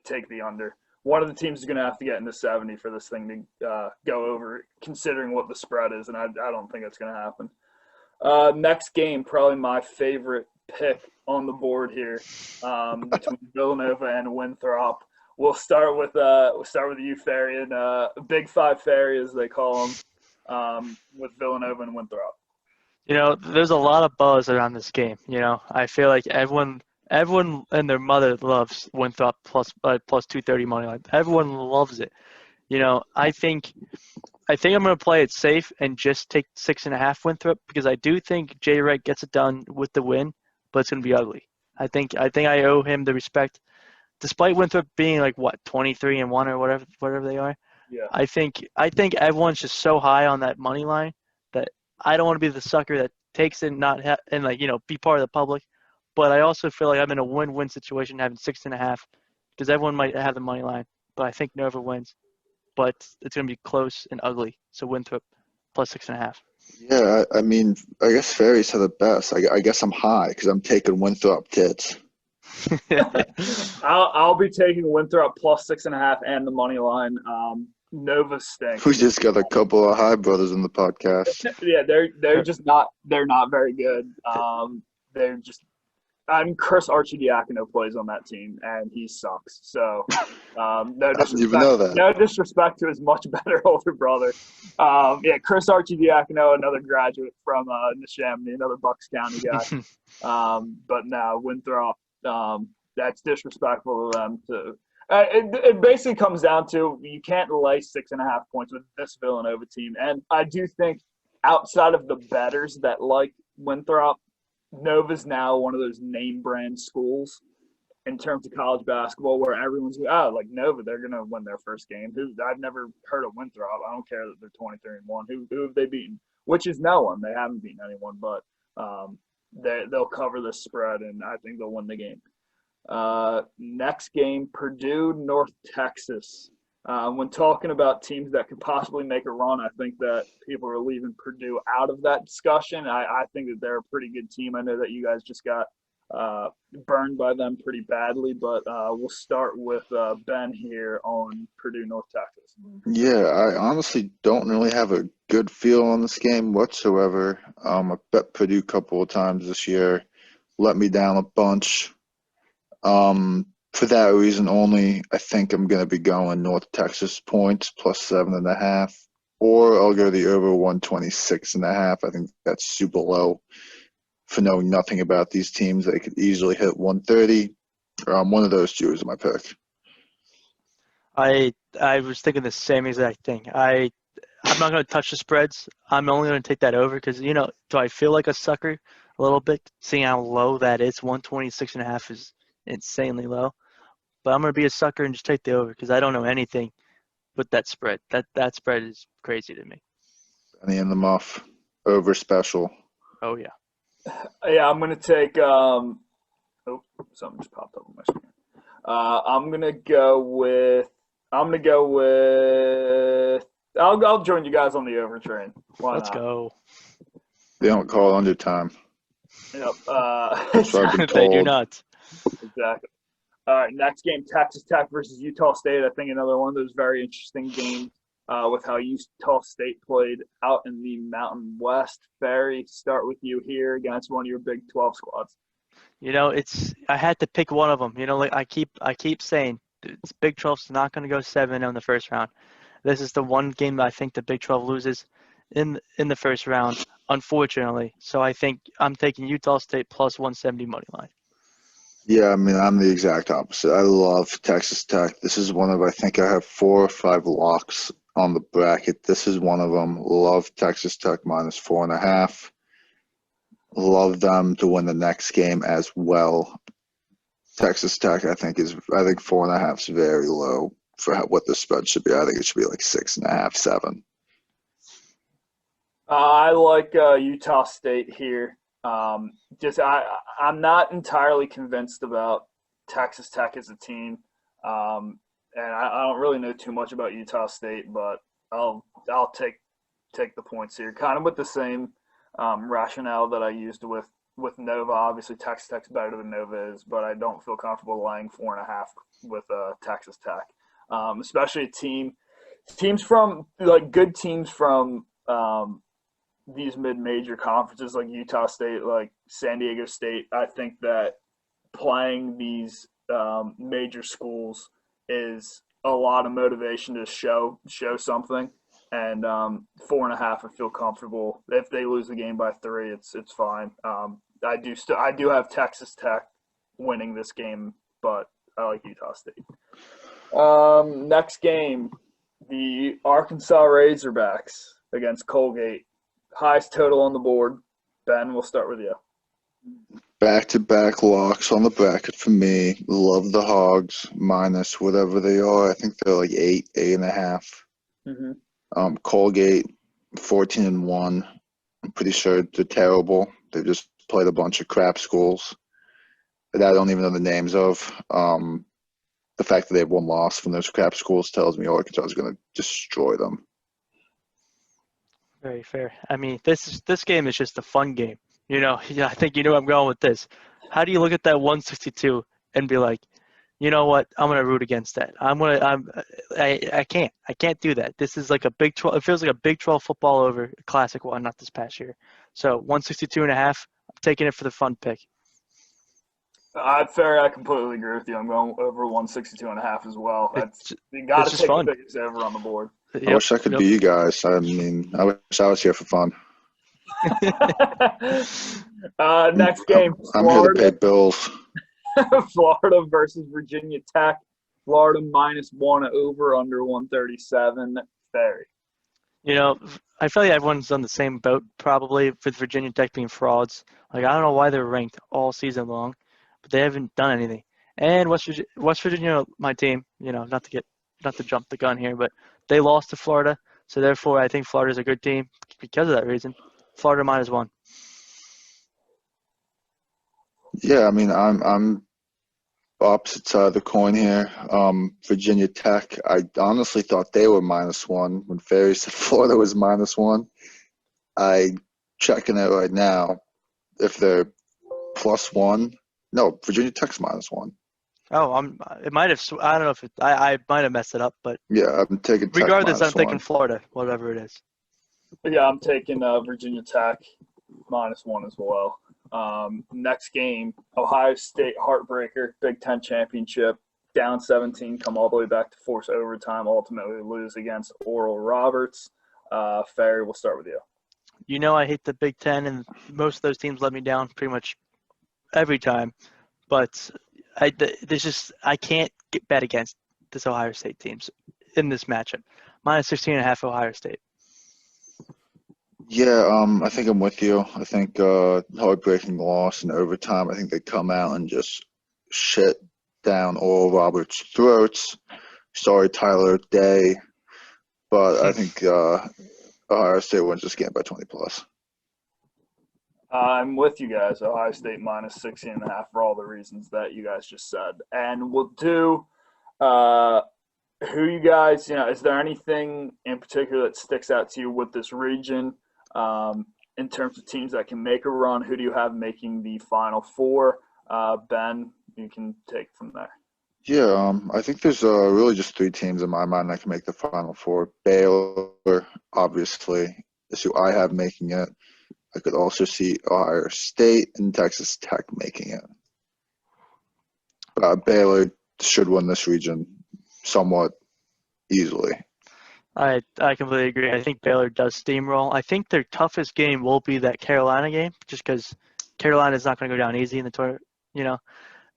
take the under. One of the teams is going to have to get into 70 for this thing to go over, considering what the spread is, and I don't think it's going to happen. Next game, probably my favorite pick on the board here, between Villanova and Winthrop. We'll start with you, Ferry, and Big Five Ferry, as they call them, with Villanova and Winthrop. You know, there's a lot of buzz around this game. You know, I feel like everyone and their mother loves Winthrop plus 230 money line. Everyone loves it. You know, I think I'm going to play it safe and just take 6.5 Winthrop, because I do think Jay Wright gets it done with the win, but it's going to be ugly. I think I owe him the respect, despite Winthrop being like 23-1 or whatever they are. Yeah. I think everyone's just so high on that money line that I don't want to be the sucker that takes it and be part of the public. But I also feel like I'm in a win-win situation having 6.5, because everyone might have the money line, but I think Nova wins. But it's going to be close and ugly. So Winthrop plus 6.5. Yeah, I mean, I guess Ferry said it best. I guess I'm high because I'm taking Winthrop tits. I'll be taking Winthrop plus 6.5 and the money line. Nova stinks. We just got a couple of high brothers in the podcast. Yeah, they're just not very good. They're just. Chris Archidiakono plays on that team, and he sucks. So, no disrespect. Even know that. No disrespect to his much better older brother. Chris Archidiakono, another graduate from Neshaminy, another Bucks County guy. But no, Winthrop. That's disrespectful to them. It basically comes down to you can't lay 6.5 points with this Villanova team, and I do think outside of the bettors that like Winthrop, Nova's now one of those name brand schools in terms of college basketball where everyone's like Nova, they're gonna win their first game. I've never heard of Winthrop. I don't care that they're 23-1. Who have they beaten? Which is no one. They haven't beaten anyone, but they'll cover the spread, and I think they'll win the game. Next game, Purdue, North Texas. When talking about teams that could possibly make a run, I think that people are leaving Purdue out of that discussion. I think that they're a pretty good team. I know that you guys just got burned by them pretty badly, but we'll start with Ben here on Purdue, North Texas. Yeah, I honestly don't really have a good feel on this game whatsoever. I bet Purdue a couple of times this year, let me down a bunch. For that reason only, I think I'm going to be going North Texas points plus 7.5, or I'll go the over 126.5. I think that's super low for knowing nothing about these teams. They could easily hit 130. One of those two is my pick. I was thinking the same exact thing. I'm not going to touch the spreads. I'm only going to take that over because, do I feel like a sucker a little bit, seeing how low that is? 126.5 is insanely low. But I'm going to be a sucker and just take the over because I don't know anything with that spread. That spread is crazy to me. Penny in the muff. Over special. Oh, yeah. Yeah, I'm going to take something just popped up on my screen. I'm going to go with I'll join you guys on the over train. Let's go. They don't call it undertime. Yep. That's what I've been told. They do not. Exactly. All right, next game, Texas Tech versus Utah State. I think another one of those very interesting games with how Utah State played out in the Mountain West. Ferry, start with you here against one of your Big 12 squads. I had to pick one of them. Like I keep saying, it's Big 12's not going to go 7-0 in the first round. This is the one game that I think the Big 12 loses in the first round, unfortunately. So I think I'm taking Utah State plus 170 money line. Yeah, I mean, I'm the exact opposite. I love Texas Tech. This is one of, I think I have 4 or 5 locks on the bracket. This is one of them. Love Texas Tech minus 4.5. Love them to win the next game as well. Texas Tech, I think 4.5 is very low for what the spread should be. I think it should be like 6.5, 7. I like Utah State here. I'm not entirely convinced about Texas Tech as a team, and I don't really know too much about Utah State, but I'll take the points here, kind of with the same rationale that I used with Nova. Obviously, Texas Tech's better than Nova is, but I don't feel comfortable laying 4.5 with Texas Tech, especially teams from like good teams from these mid-major conferences like Utah State, like San Diego State. I think that playing these major schools is a lot of motivation to show something. And 4.5, I feel comfortable. If they lose the game by 3, it's fine. I do have Texas Tech winning this game, but I like Utah State. Next game, the Arkansas Razorbacks against Colgate. Highest total on the board. Ben, we'll start with you. Back-to-back locks on the bracket for me. Love the Hogs minus whatever they are. I think they're like 8.5. Mm-hmm. Colgate 14-1. I'm pretty sure they're terrible. They just played a bunch of crap schools that I don't even know the names of. The fact that they have one loss from those crap schools tells me Arkansas is going to destroy them. Very fair. I mean, this game is just a fun game. I think where I'm going with this. How do you look at that 162 and be like, you know what? I'm gonna root against that. I can't do that. This is like a Big 12. It feels like a Big 12 football over classic one, not this past year. So 162.5. I'm taking it for the fun pick. Fair. I completely agree with you. I'm going over 162.5 as well. You got to take fun. the biggest over on the board. I wish I could be you guys. I mean, I wish I was here for fun. Next game, I'm here to pay bills. Florida versus Virginia Tech. Florida -1 over under 137. Ferry. I feel like everyone's on the same boat probably with Virginia Tech being frauds. Like I don't know why they're ranked all season long, but they haven't done anything. And West Virginia, my team. Not to jump the gun here, but they lost to Florida, so therefore I think Florida's a good team because of that reason. Florida -1. Yeah, I mean, I'm opposite side of the coin here. Virginia Tech, I honestly thought they were -1 when Ferry said Florida was -1. I checking it right now. If they're +1, no, Virginia Tech's -1. Oh, it might have. I don't know if I might have messed it up, but yeah, I'm taking Tech regardless, I'm -1. thinking Florida, whatever it is. Yeah, I'm taking Virginia Tech -1 as well. Next game, Ohio State heartbreaker, Big Ten championship, down 17, come all the way back to force overtime, ultimately lose against Oral Roberts. Ferry, we'll start with you. I hate the Big Ten, and most of those teams let me down pretty much every time. But I can't bet against this Ohio State teams in this matchup. -16.5 Ohio State. Yeah, I think I'm with you. I think heartbreaking loss in overtime. I think they come out and just shit down Oral Roberts' throats. Sorry, Tyler Day, but I think Ohio State wins this game by 20+. I'm with you guys. Ohio State -16.5 for all the reasons that you guys just said. And we'll do who you guys, is there anything in particular that sticks out to you with this region in terms of teams that can make a run? Who do you have making the Final Four? Ben, you can take from there. Yeah, I think there's really just three teams in my mind that can make the Final Four. Baylor, obviously, is who I have making it. I could also see Ohio State and Texas Tech making it. Baylor should win this region somewhat easily. I completely agree. I think Baylor does steamroll. I think their toughest game will be that Carolina game, just because Carolina is not going to go down easy in the tournament, you know.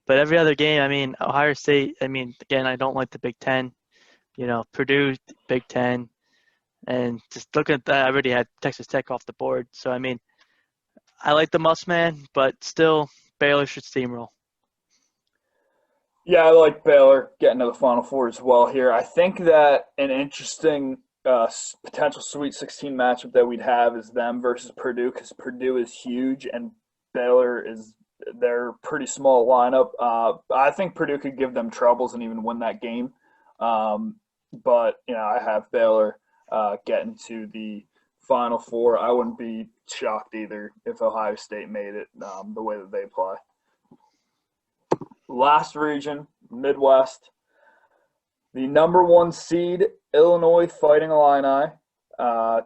But every other game, I mean, Ohio State, I mean, again, I don't like the Big Ten. You know, Purdue, Big Ten. And just looking at that, I already had Texas Tech off the board. So, I mean, I like the must man, but still, Baylor should steamroll. Yeah, I like Baylor getting to the Final Four as well here. I think that an interesting potential Sweet 16 matchup that we'd have is them versus Purdue, because Purdue is huge and Baylor is they're pretty small lineup. I think Purdue could give them troubles and even win that game. But I have Baylor getting to the Final Four. I wouldn't be shocked either if Ohio State made it the way that they play. Last region, Midwest. The number 1 seed, Illinois Fighting Illini,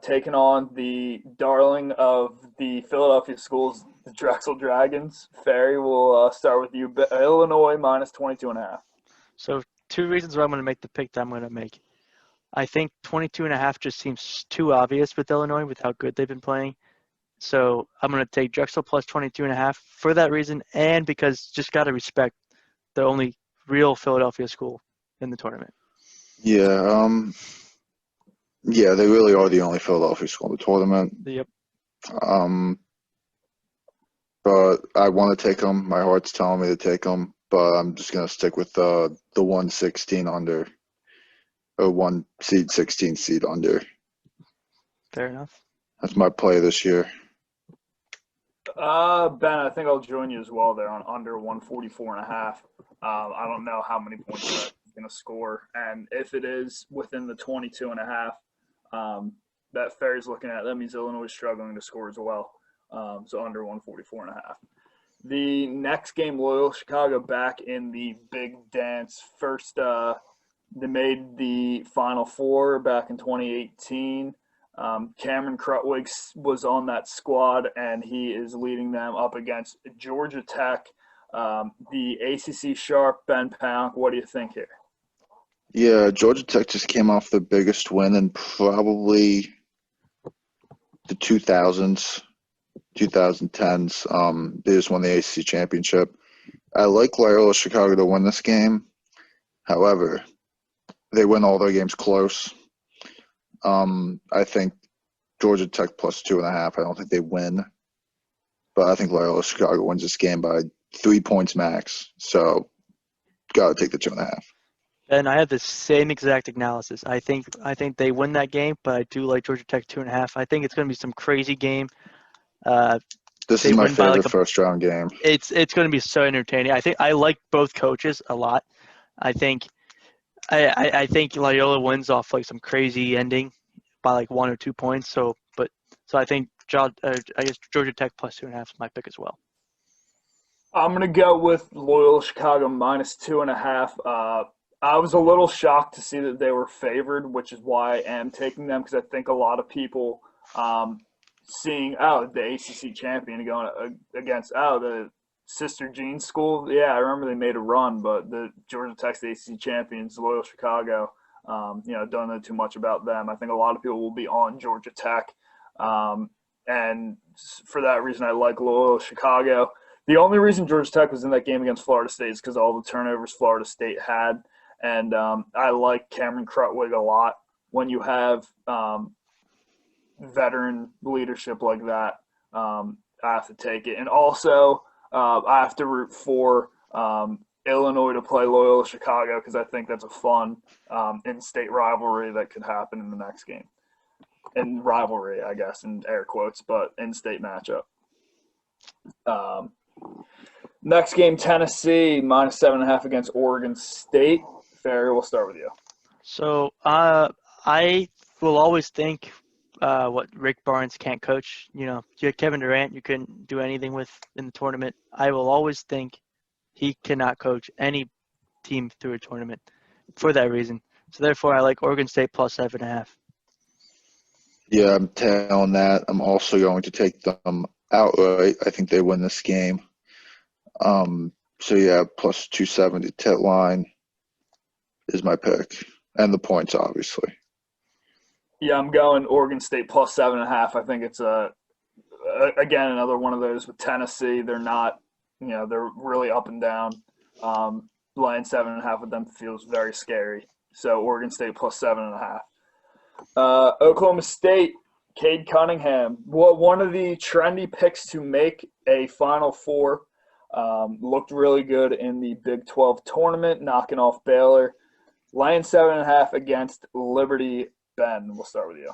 taking on the darling of the Philadelphia schools, the Drexel Dragons. Ferry, we'll start with you. Illinois minus 22.5. So 2 reasons why I'm going to make the pick that I'm going to make. I think 22.5 just seems too obvious with Illinois with how good they've been playing. So I'm going to take Drexel plus 22.5 for that reason, and because just got to respect the only real Philadelphia school in the tournament. Yeah, they really are the only Philadelphia school in the tournament. Yep. But I want to take them. My heart's telling me to take them, but I'm just gonna stick with the 116 under, or 1 seed 16 seed under. Fair enough. That's my play this year. Ben, I think I'll join you as well there on under 144.5. I don't know how many points that's going to score, and if it is within the 22.5 that Ferry's looking at, that means Illinois is struggling to score as well. So under 144.5. The next game, Loyola Chicago back in the big dance. First, they made the Final Four back in 2018. Cameron Krutwig was on that squad, and he is leading them up against Georgia Tech. The ACC sharp, Ben Pounk, what do you think here? Yeah, Georgia Tech just came off the biggest win in probably the 2000s, 2010s. They just won the ACC championship. I like Loyola Chicago to win this game. However, they win all their games close. I think Georgia Tech plus 2.5. I don't think they win, but I think Loyola Chicago wins this game by 3 points max. So, gotta take the 2.5. And I have the same exact analysis. I think they win that game, but I do like Georgia Tech 2.5. I think it's going to be some crazy game. This is my favorite first round game. It's going to be so entertaining. I think I like both coaches a lot. I think Loyola wins off like some crazy ending by like 1 or 2 points. So I think I guess Georgia Tech plus 2.5 is my pick as well. I'm gonna go with Loyola Chicago minus 2.5. I was a little shocked to see that they were favored, which is why I am taking them, because I think a lot of people seeing the ACC champion going against the Sister Jean school. Yeah, I remember they made a run, but the Georgia Tech's the ACC champions, Loyola Chicago. Don't know too much about them. I think a lot of people will be on Georgia Tech, and for that reason, I like Loyola Chicago. The only reason Georgia Tech was in that game against Florida State is because all the turnovers Florida State had. And I like Cameron Krutwig a lot. When you have veteran leadership like that, I have to take it. And also, I have to root for Illinois to play Loyola Chicago, because I think that's a fun in-state rivalry that could happen in the next game. And rivalry, I guess, in air quotes, but in-state matchup. Next game, Tennessee minus 7.5 against Oregon State. Ferry, we'll start with you. So I will always think what Rick Barnes can't coach. You had Kevin Durant, you couldn't do anything with in the tournament. I will always think he cannot coach any team through a tournament for that reason. So therefore, I like Oregon State plus 7.5. Yeah, I'm tailing that. I'm also going to take them outright. I think they win this game. So yeah, plus 270 tit line is my pick, and the points obviously. Yeah, I'm going Oregon State plus 7.5. I think it's again another one of those with Tennessee. They're not, they're really up and down. Laying 7.5 with them feels very scary. So Oregon State plus 7.5. Oklahoma State, Cade Cunningham, one of the trendy picks to make a Final Four. Looked really good in the Big 12 tournament, knocking off Baylor. Laying 7.5 against Liberty. Ben, we'll start with you.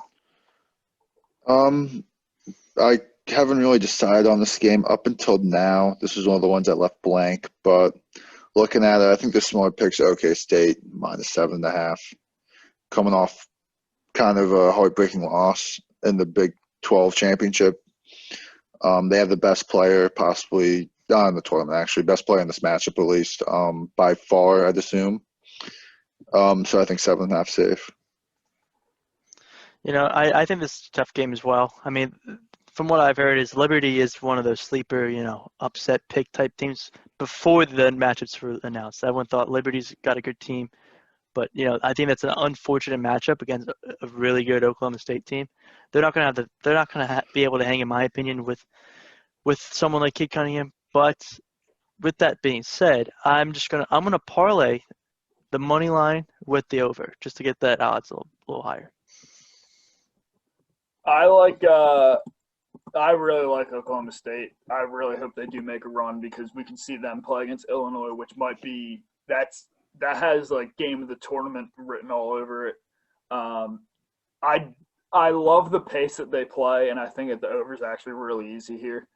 I haven't really decided on this game up until now. This is one of the ones that left blank, but looking at it, I think the smaller picks are OK State minus 7.5, coming off kind of a heartbreaking loss in the Big 12 championship. They have the best player possibly not in the tournament, actually, best player in this matchup at least, by far, I'd assume. So I think 7.5 safe. I think this is a tough game as well. I mean, from what I've heard is Liberty is one of those sleeper, upset pick type teams before the matchups were announced. Everyone thought Liberty's got a good team, but I think that's an unfortunate matchup against a really good Oklahoma State team. They're not going to be able to hang, in my opinion, with someone like Cade Cunningham. But with that being said, I'm gonna parlay the money line with the over just to get that odds a little higher. I really like Oklahoma State. I really hope they do make a run because we can see them play against Illinois, which might be that has like game of the tournament written all over it. I love the pace that they play, and I think that the over is actually really easy here.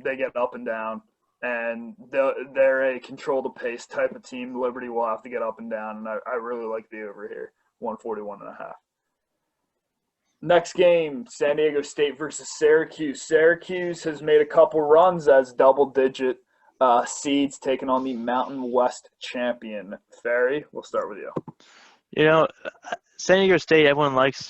They get up and down, and they're a control the pace type of team. Liberty will have to get up and down, and I really like the over here, 141.5. Next game, San Diego State versus Syracuse. Syracuse has made a couple runs as double-digit seeds taking on the Mountain West champion. Ferry, we'll start with you. San Diego State, everyone likes,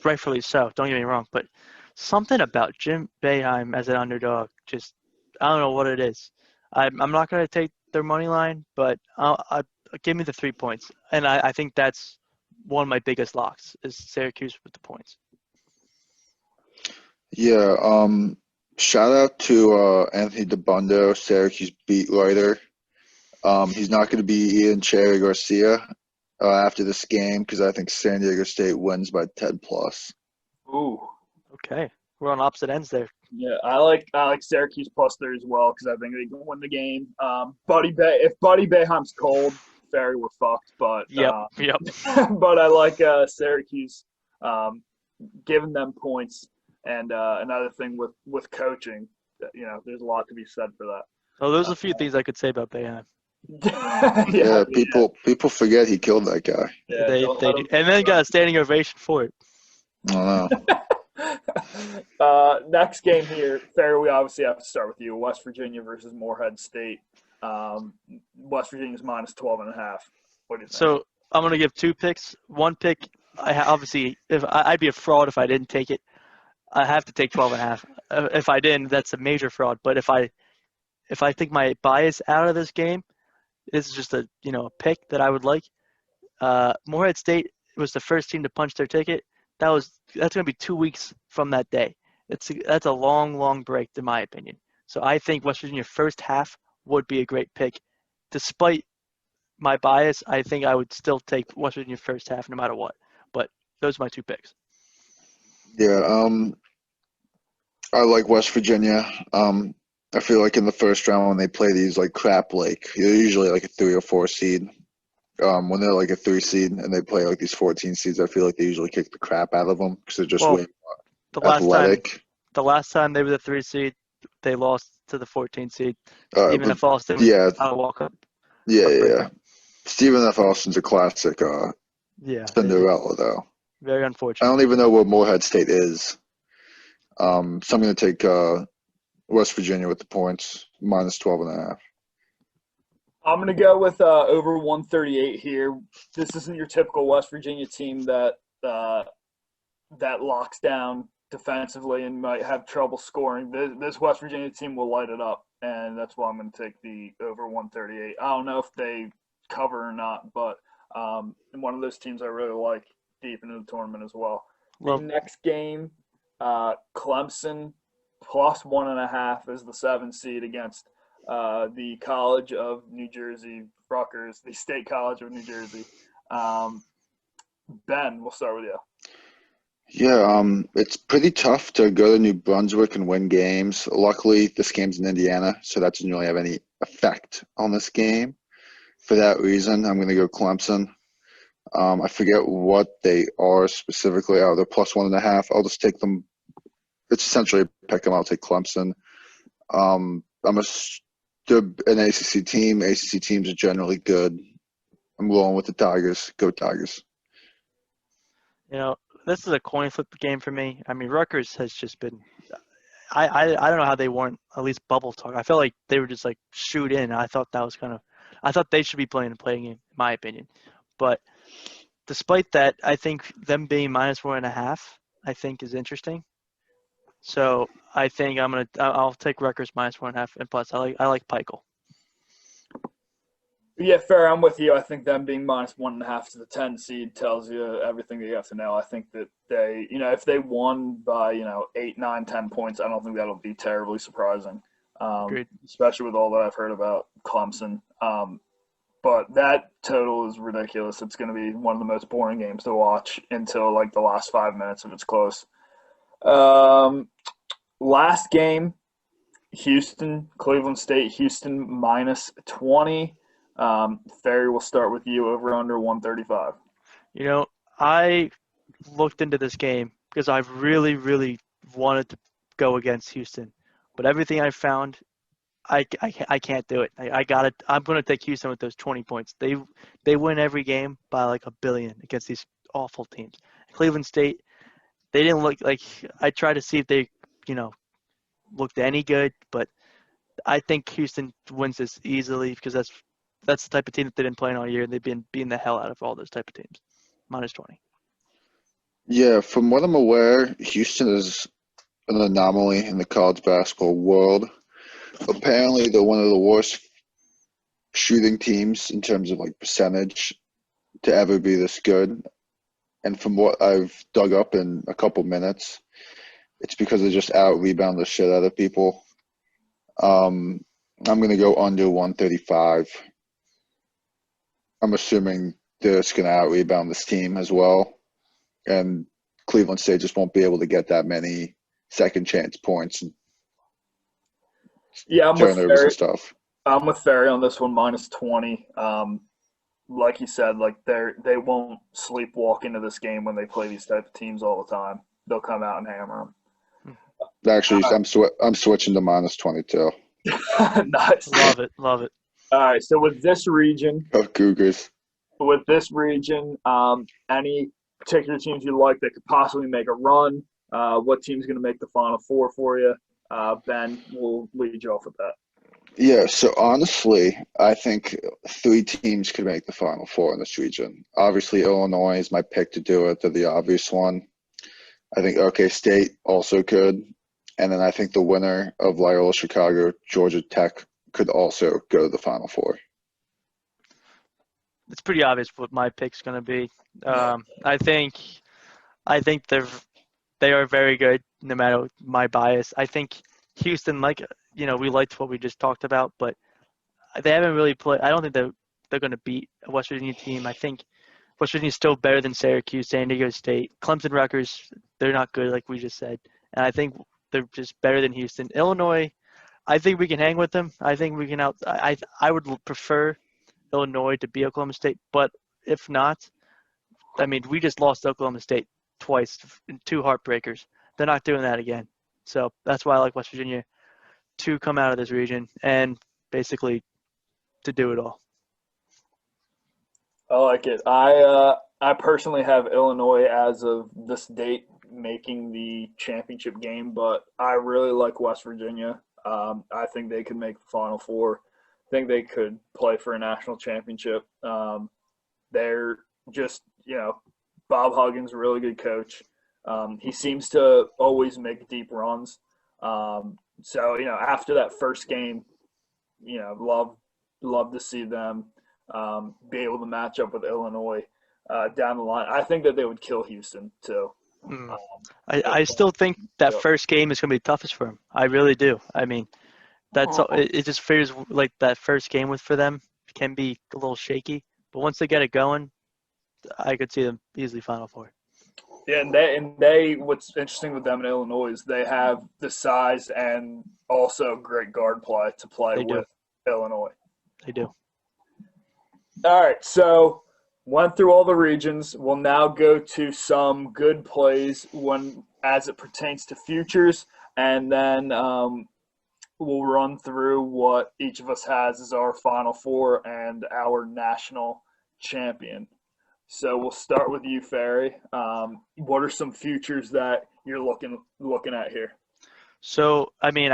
rightfully so, don't get me wrong, but something about Jim Boeheim as an underdog, just I don't know what it is. I'm not going to take their money line, but I'll give me the 3 points. And I think that's one of my biggest locks is Syracuse with the points. Yeah, shout out to Anthony DeBundo, Syracuse beat writer. He's not going to be Ian Cherry Garcia after this game because I think San Diego State wins by 10+. Ooh. Okay. We're on opposite ends there. Yeah, I like Syracuse plus 3 as well because I think they can win the game. If Buddy Boeheim's cold, Ferry, we're fucked. But yep. But I like Syracuse giving them points. And another thing with coaching, there's a lot to be said for that. Oh, there's a few things I could say about Boeheim. yeah, people forget he killed that guy. Yeah, they do. And then got a standing ovation for it. I don't know. Next game here, Ferry, we obviously have to start with you. West Virginia versus Moorhead State. West Virginia's minus 12.5. What do you think? So I'm going to give 2 picks. One pick, obviously, I'd be a fraud if I didn't take it. I have to take 12.5. If I didn't, that's a major fraud. But if I think my bias out of this game, this is just a pick that I would like. Moorhead State was the first team to punch their ticket. That's going to be 2 weeks from that day. That's a long break, in my opinion. So I think West Virginia first half would be a great pick. Despite my bias, I think I would still take West Virginia first half no matter what. But those are my 2 picks. Yeah, I like West Virginia. I feel like in the first round when they play these like crap, like they're usually like a 3 or 4 seed. When they're like a 3 seed and they play like these 14 seeds, I feel like they usually kick the crap out of them because they're just way more athletic. The last time they were the 3 seed, they lost to the 14 seed. Stephen F. Austin. Yeah. Walk up. Yeah. Stephen F. Austin's a classic. Cinderella though. Very unfortunate. I don't even know what Moorhead State is. So I'm going to take West Virginia with the points, minus 12.5. I'm going to go with over 138 here. This isn't your typical West Virginia team that locks down defensively and might have trouble scoring. This West Virginia team will light it up, and that's why I'm going to take the over 138. I don't know if they cover or not, but one of those teams I really like deep into the tournament as well. The next game, Clemson plus 1.5 is the 7 seed against the College of New Jersey, Rutgers, the State College of New Jersey. Ben, we'll start with you. Yeah, it's pretty tough to go to New Brunswick and win games. Luckily, this game's in Indiana, so that doesn't really have any effect on this game. For that reason, I'm going to go Clemson. I forget what they are specifically. Oh, they're plus 1.5. I'll just take them. It's essentially a pick 'em. I'll take Clemson. They're an ACC team. ACC teams are generally good. I'm going with the Tigers. Go Tigers. This is a coin flip game for me. I mean, Rutgers has just been I don't know how they weren't at least bubble talk. I felt like they were just like shoot in. I thought they should be playing a playing game, in my opinion. But despite that, I think them being minus 1.5, I think is interesting. So I think I'll take Rutgers minus 1.5, and plus I like Pikel. Yeah, fair. I'm with you. I think them being minus 1.5 to the 10 seed tells you everything that you have to know. I think that they, if they won by 8, 9, 10 points, I don't think that'll be terribly surprising. Especially with all that I've heard about Clemson. But that total is ridiculous. It's going to be one of the most boring games to watch until like the last 5 minutes if it's close. Last game, Houston, Cleveland State, Houston minus 20. Ferry, we'll start with you, over under 135. I looked into this game because I really, really wanted to go against Houston. But everything I found, I can't do it. I'm going to take Houston with those 20 points. They win every game by like a billion against these awful teams. Cleveland State, they didn't look like – I tried to see if they, looked any good. But I think Houston wins this easily because that's the type of team that they've been playing all year, and they've been beating the hell out of all those type of teams. Minus 20. Yeah, from what I'm aware, Houston is an anomaly in the college basketball world. Apparently, they're one of the worst shooting teams in terms of like percentage to ever be this good. And from what I've dug up in a couple minutes, it's because they just out-rebound the shit out of people. I'm going to go under 135. I'm assuming they're just going to out-rebound this team as well. And Cleveland State just won't be able to get that many second-chance points and turnovers and stuff. I'm with Ferry on this one, minus 20. Like you said, like they won't sleepwalk into this game when they play these type of teams all the time. They'll come out and hammer them. Actually, I'm switching to minus 22. Nice. Love it. All right, so with this region, Cougars. With this region, any particular teams you like that could possibly make a run? What team's going to make the Final Four for you? Ben, we'll lead you off with that. Yeah, so honestly, I think 3 teams could make the Final Four in this region. Obviously, Illinois is my pick to do it. They're the obvious one. I think OK State also could. And then I think the winner of Loyola Chicago, Georgia Tech, could also go to the Final Four. It's pretty obvious what my pick's going to be. I think they are very good, no matter my bias. I think Houston, we liked what we just talked about, but they haven't really played. I don't think they're going to beat a West Virginia team. I think West Virginia's still better than Syracuse, San Diego State, Clemson, Rutgers. They're not good, like we just said, and I think they're just better than Houston. Illinois, I think we can hang with them. I think we can out. I would prefer Illinois to beat Oklahoma State, but if not, I mean, we just lost Oklahoma State twice in 2 heartbreakers. They're not doing that again. So that's why I like West Virginia to come out of this region and basically to do it all. I like it. I personally have Illinois as of this date making the championship game, but I really like West Virginia. I think they can make the Final Four. think they could play for a national championship. They're just, Bob Huggins, a really good coach. He seems to always make deep runs. So, after that first game, love to see them be able to match up with Illinois down the line. I think that they would kill Houston too. I still think that first game is going to be toughest for them. I really do. I mean, it just feels like that first game for them can be a little shaky. But once they get it going, I could see them easily Final Four. Yeah, and they what's interesting with them in Illinois is they have the size and also great guard play to play with Illinois. They do. All right, so went through all the regions. We'll now go to some good plays as it pertains to futures, and then we'll run through what each of us has as our Final Four and our national champion. So we'll start with you, Ferry. What are some futures that you're looking at here? So, I mean,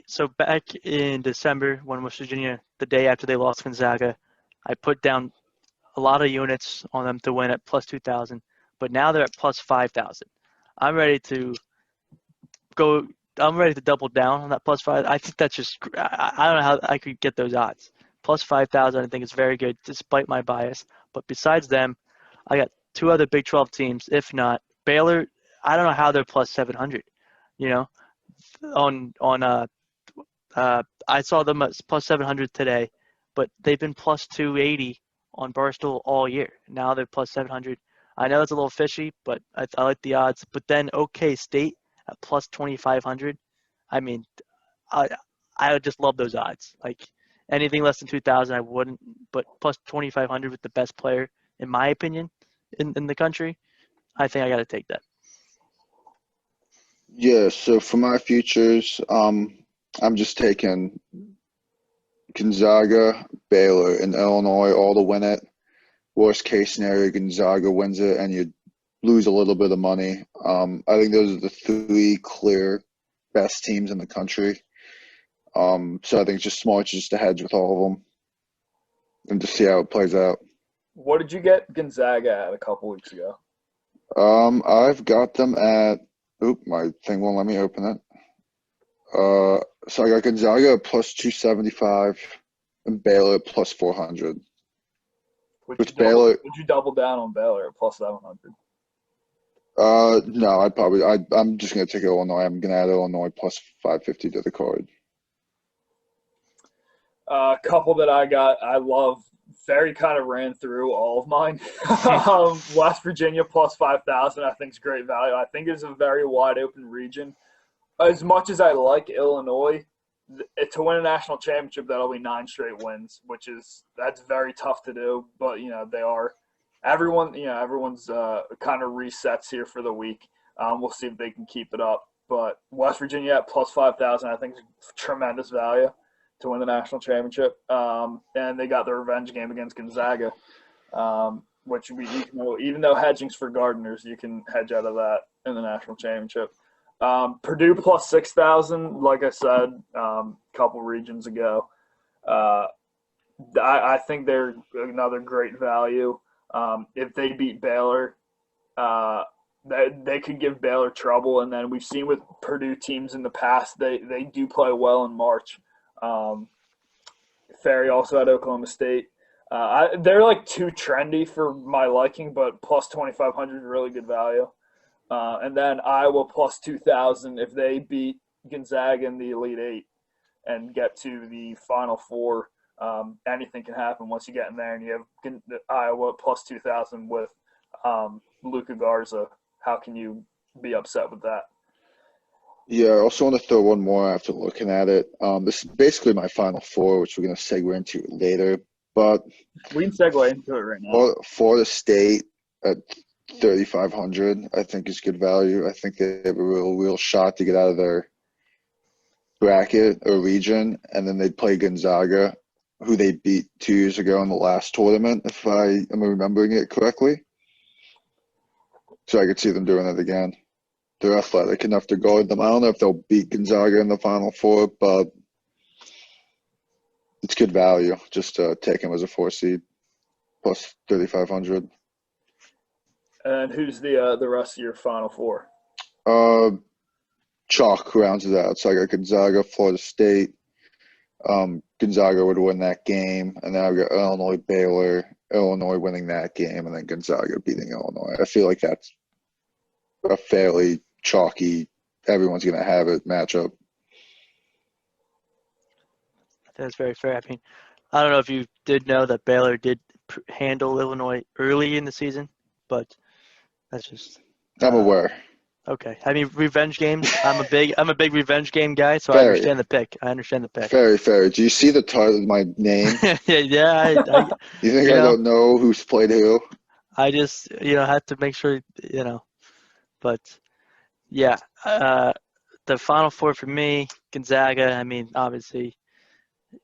so back in December when West Virginia, the day after they lost Gonzaga, I put down a lot of units on them to win at plus 2,000, but now they're at plus 5,000. I'm ready to double down on that plus 5. I think that's just – I don't know how I could get those odds. Plus 5,000 I think is very good despite my bias. But besides them, I got two other Big 12 teams. If not, Baylor, I don't know how they're plus 700, I saw them at plus 700 today, but they've been plus 280 on Barstool all year. Now they're plus 700. I know it's a little fishy, but I like the odds. But then OK State at plus 2,500. I mean, I would just love those odds. Like anything less than 2,000, I wouldn't. But plus 2,500 with the best player, in my opinion, in the country, I think I got to take that. Yeah, so for my futures, I'm just taking Gonzaga, Baylor, and Illinois all to win it. Worst case scenario, Gonzaga wins it, and you lose a little bit of money. I think those are the three clear best teams in the country. So I think it's just smart just to hedge with all of them and to see how it plays out. What did you get Gonzaga at a couple weeks ago? I've got them at my thing won't let me open it. So I got Gonzaga at plus 275 and Baylor at plus 400. Would you double down on Baylor at plus 700? No, I'm just gonna take Illinois. I'm gonna add Illinois plus 550 to the card. A couple that I got, I love. Ferry kind of ran through all of mine. West Virginia plus 5,000, I think is great value. I think it's a very wide open region. As much as I like Illinois, to win a national championship, that'll be 9 straight wins, that's very tough to do. But they are. Everyone's kind of resets here for the week. We'll see if they can keep it up. But West Virginia at plus 5,000, I think is tremendous value to win the national championship. And they got the revenge game against Gonzaga, which even though hedging's for gardeners, you can hedge out of that in the national championship. Purdue plus 6,000, like I said a couple regions ago. I think they're another great value. If they beat Baylor, they could give Baylor trouble. And then we've seen with Purdue teams in the past, they do play well in March. Ferry also at Oklahoma State. They're like too trendy for my liking, but plus 2,500 is really good value. And then Iowa plus 2,000 if they beat Gonzaga in the Elite Eight and get to the Final Four. Anything can happen once you get in there, and you have Iowa plus 2,000 with Luka Garza. How can you be upset with that? Yeah, I also want to throw one more after looking at it. This is basically my Final Four, which we're going to segue into later. But we can segue into it right now. Florida State at 3,500, I think is good value. I think they have a real shot to get out of their bracket or region, and then they'd play Gonzaga, who they beat 2 years ago in the last tournament, if I am remembering it correctly. So I could see them doing it again. They're athletic enough to guard them. I don't know if they'll beat Gonzaga in the Final Four, but It's good value. Just take him as a 4 seed plus 3,500. And who's the rest of your Final Four? Chalk rounds it out. So I got Gonzaga, Florida State. Gonzaga would win that game, and then I've got Illinois, Baylor, Illinois winning that game, and then Gonzaga beating Illinois. I feel like that's a fairly chalky, everyone's going to have it matchup. I think that's very fair. I mean, I don't know if you did know that Baylor did handle Illinois early in the season, but that's just. I'm aware. Okay. I mean, revenge games. I'm a big revenge game guy, so Ferry. I understand the pick. Ferry. Do you see the title of my name? Yeah. You think I don't know who's played who? I just, had to make sure, But, yeah, the Final Four for me, Gonzaga, I mean, obviously,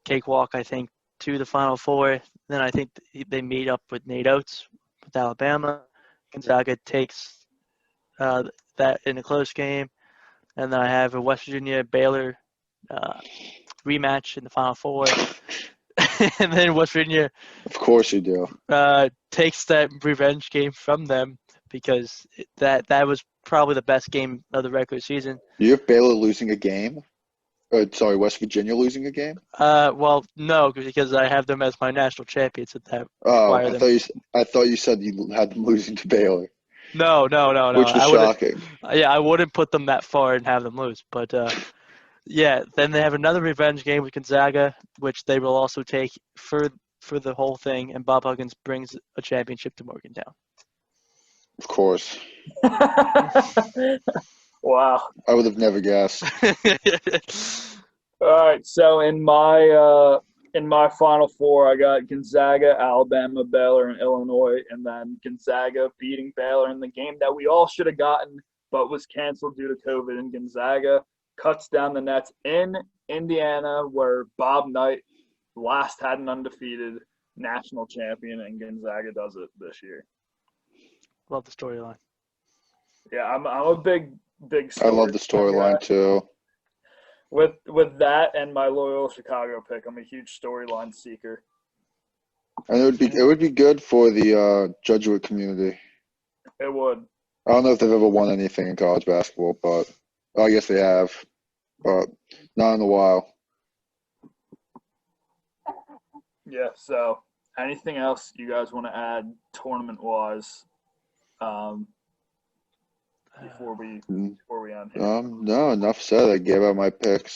cakewalk, I think, to the Final Four. Then I think they meet up with Nate Oates with Alabama. Gonzaga takes that in a close game. And then I have a West Virginia Baylor rematch in the Final Four. And then West Virginia, of course you do, takes that revenge game from them because that was probably the best game of the regular season. You have Baylor losing a game? West Virginia losing a game? Well, no, because I have them as my national champions at that. I thought you said you had them losing to Baylor. No. Which was shocking. Yeah, I wouldn't put them that far and have them lose. But, yeah, then they have another revenge game with Gonzaga, which they will also take for the whole thing, and Bob Huggins brings a championship to Morgantown. Of course. Wow. I would have never guessed. All right, so in my Final Four, I got Gonzaga, Alabama, Baylor, and Illinois, and then Gonzaga beating Baylor in the game that we all should have gotten, but was canceled due to COVID. And Gonzaga cuts down the nets in Indiana, where Bob Knight last had an undefeated national champion, and Gonzaga does it this year. Love the storyline. Yeah, I'm a big story. I love the storyline too. With that and my Loyola Chicago pick, I'm a huge storyline seeker. And it would be good for the Jesuit community. It would. I don't know if they've ever won anything in college basketball, but I guess they have, but not in a while. Yeah. So, anything else you guys want to add tournament-wise before we end here? No, enough said. I gave out my picks.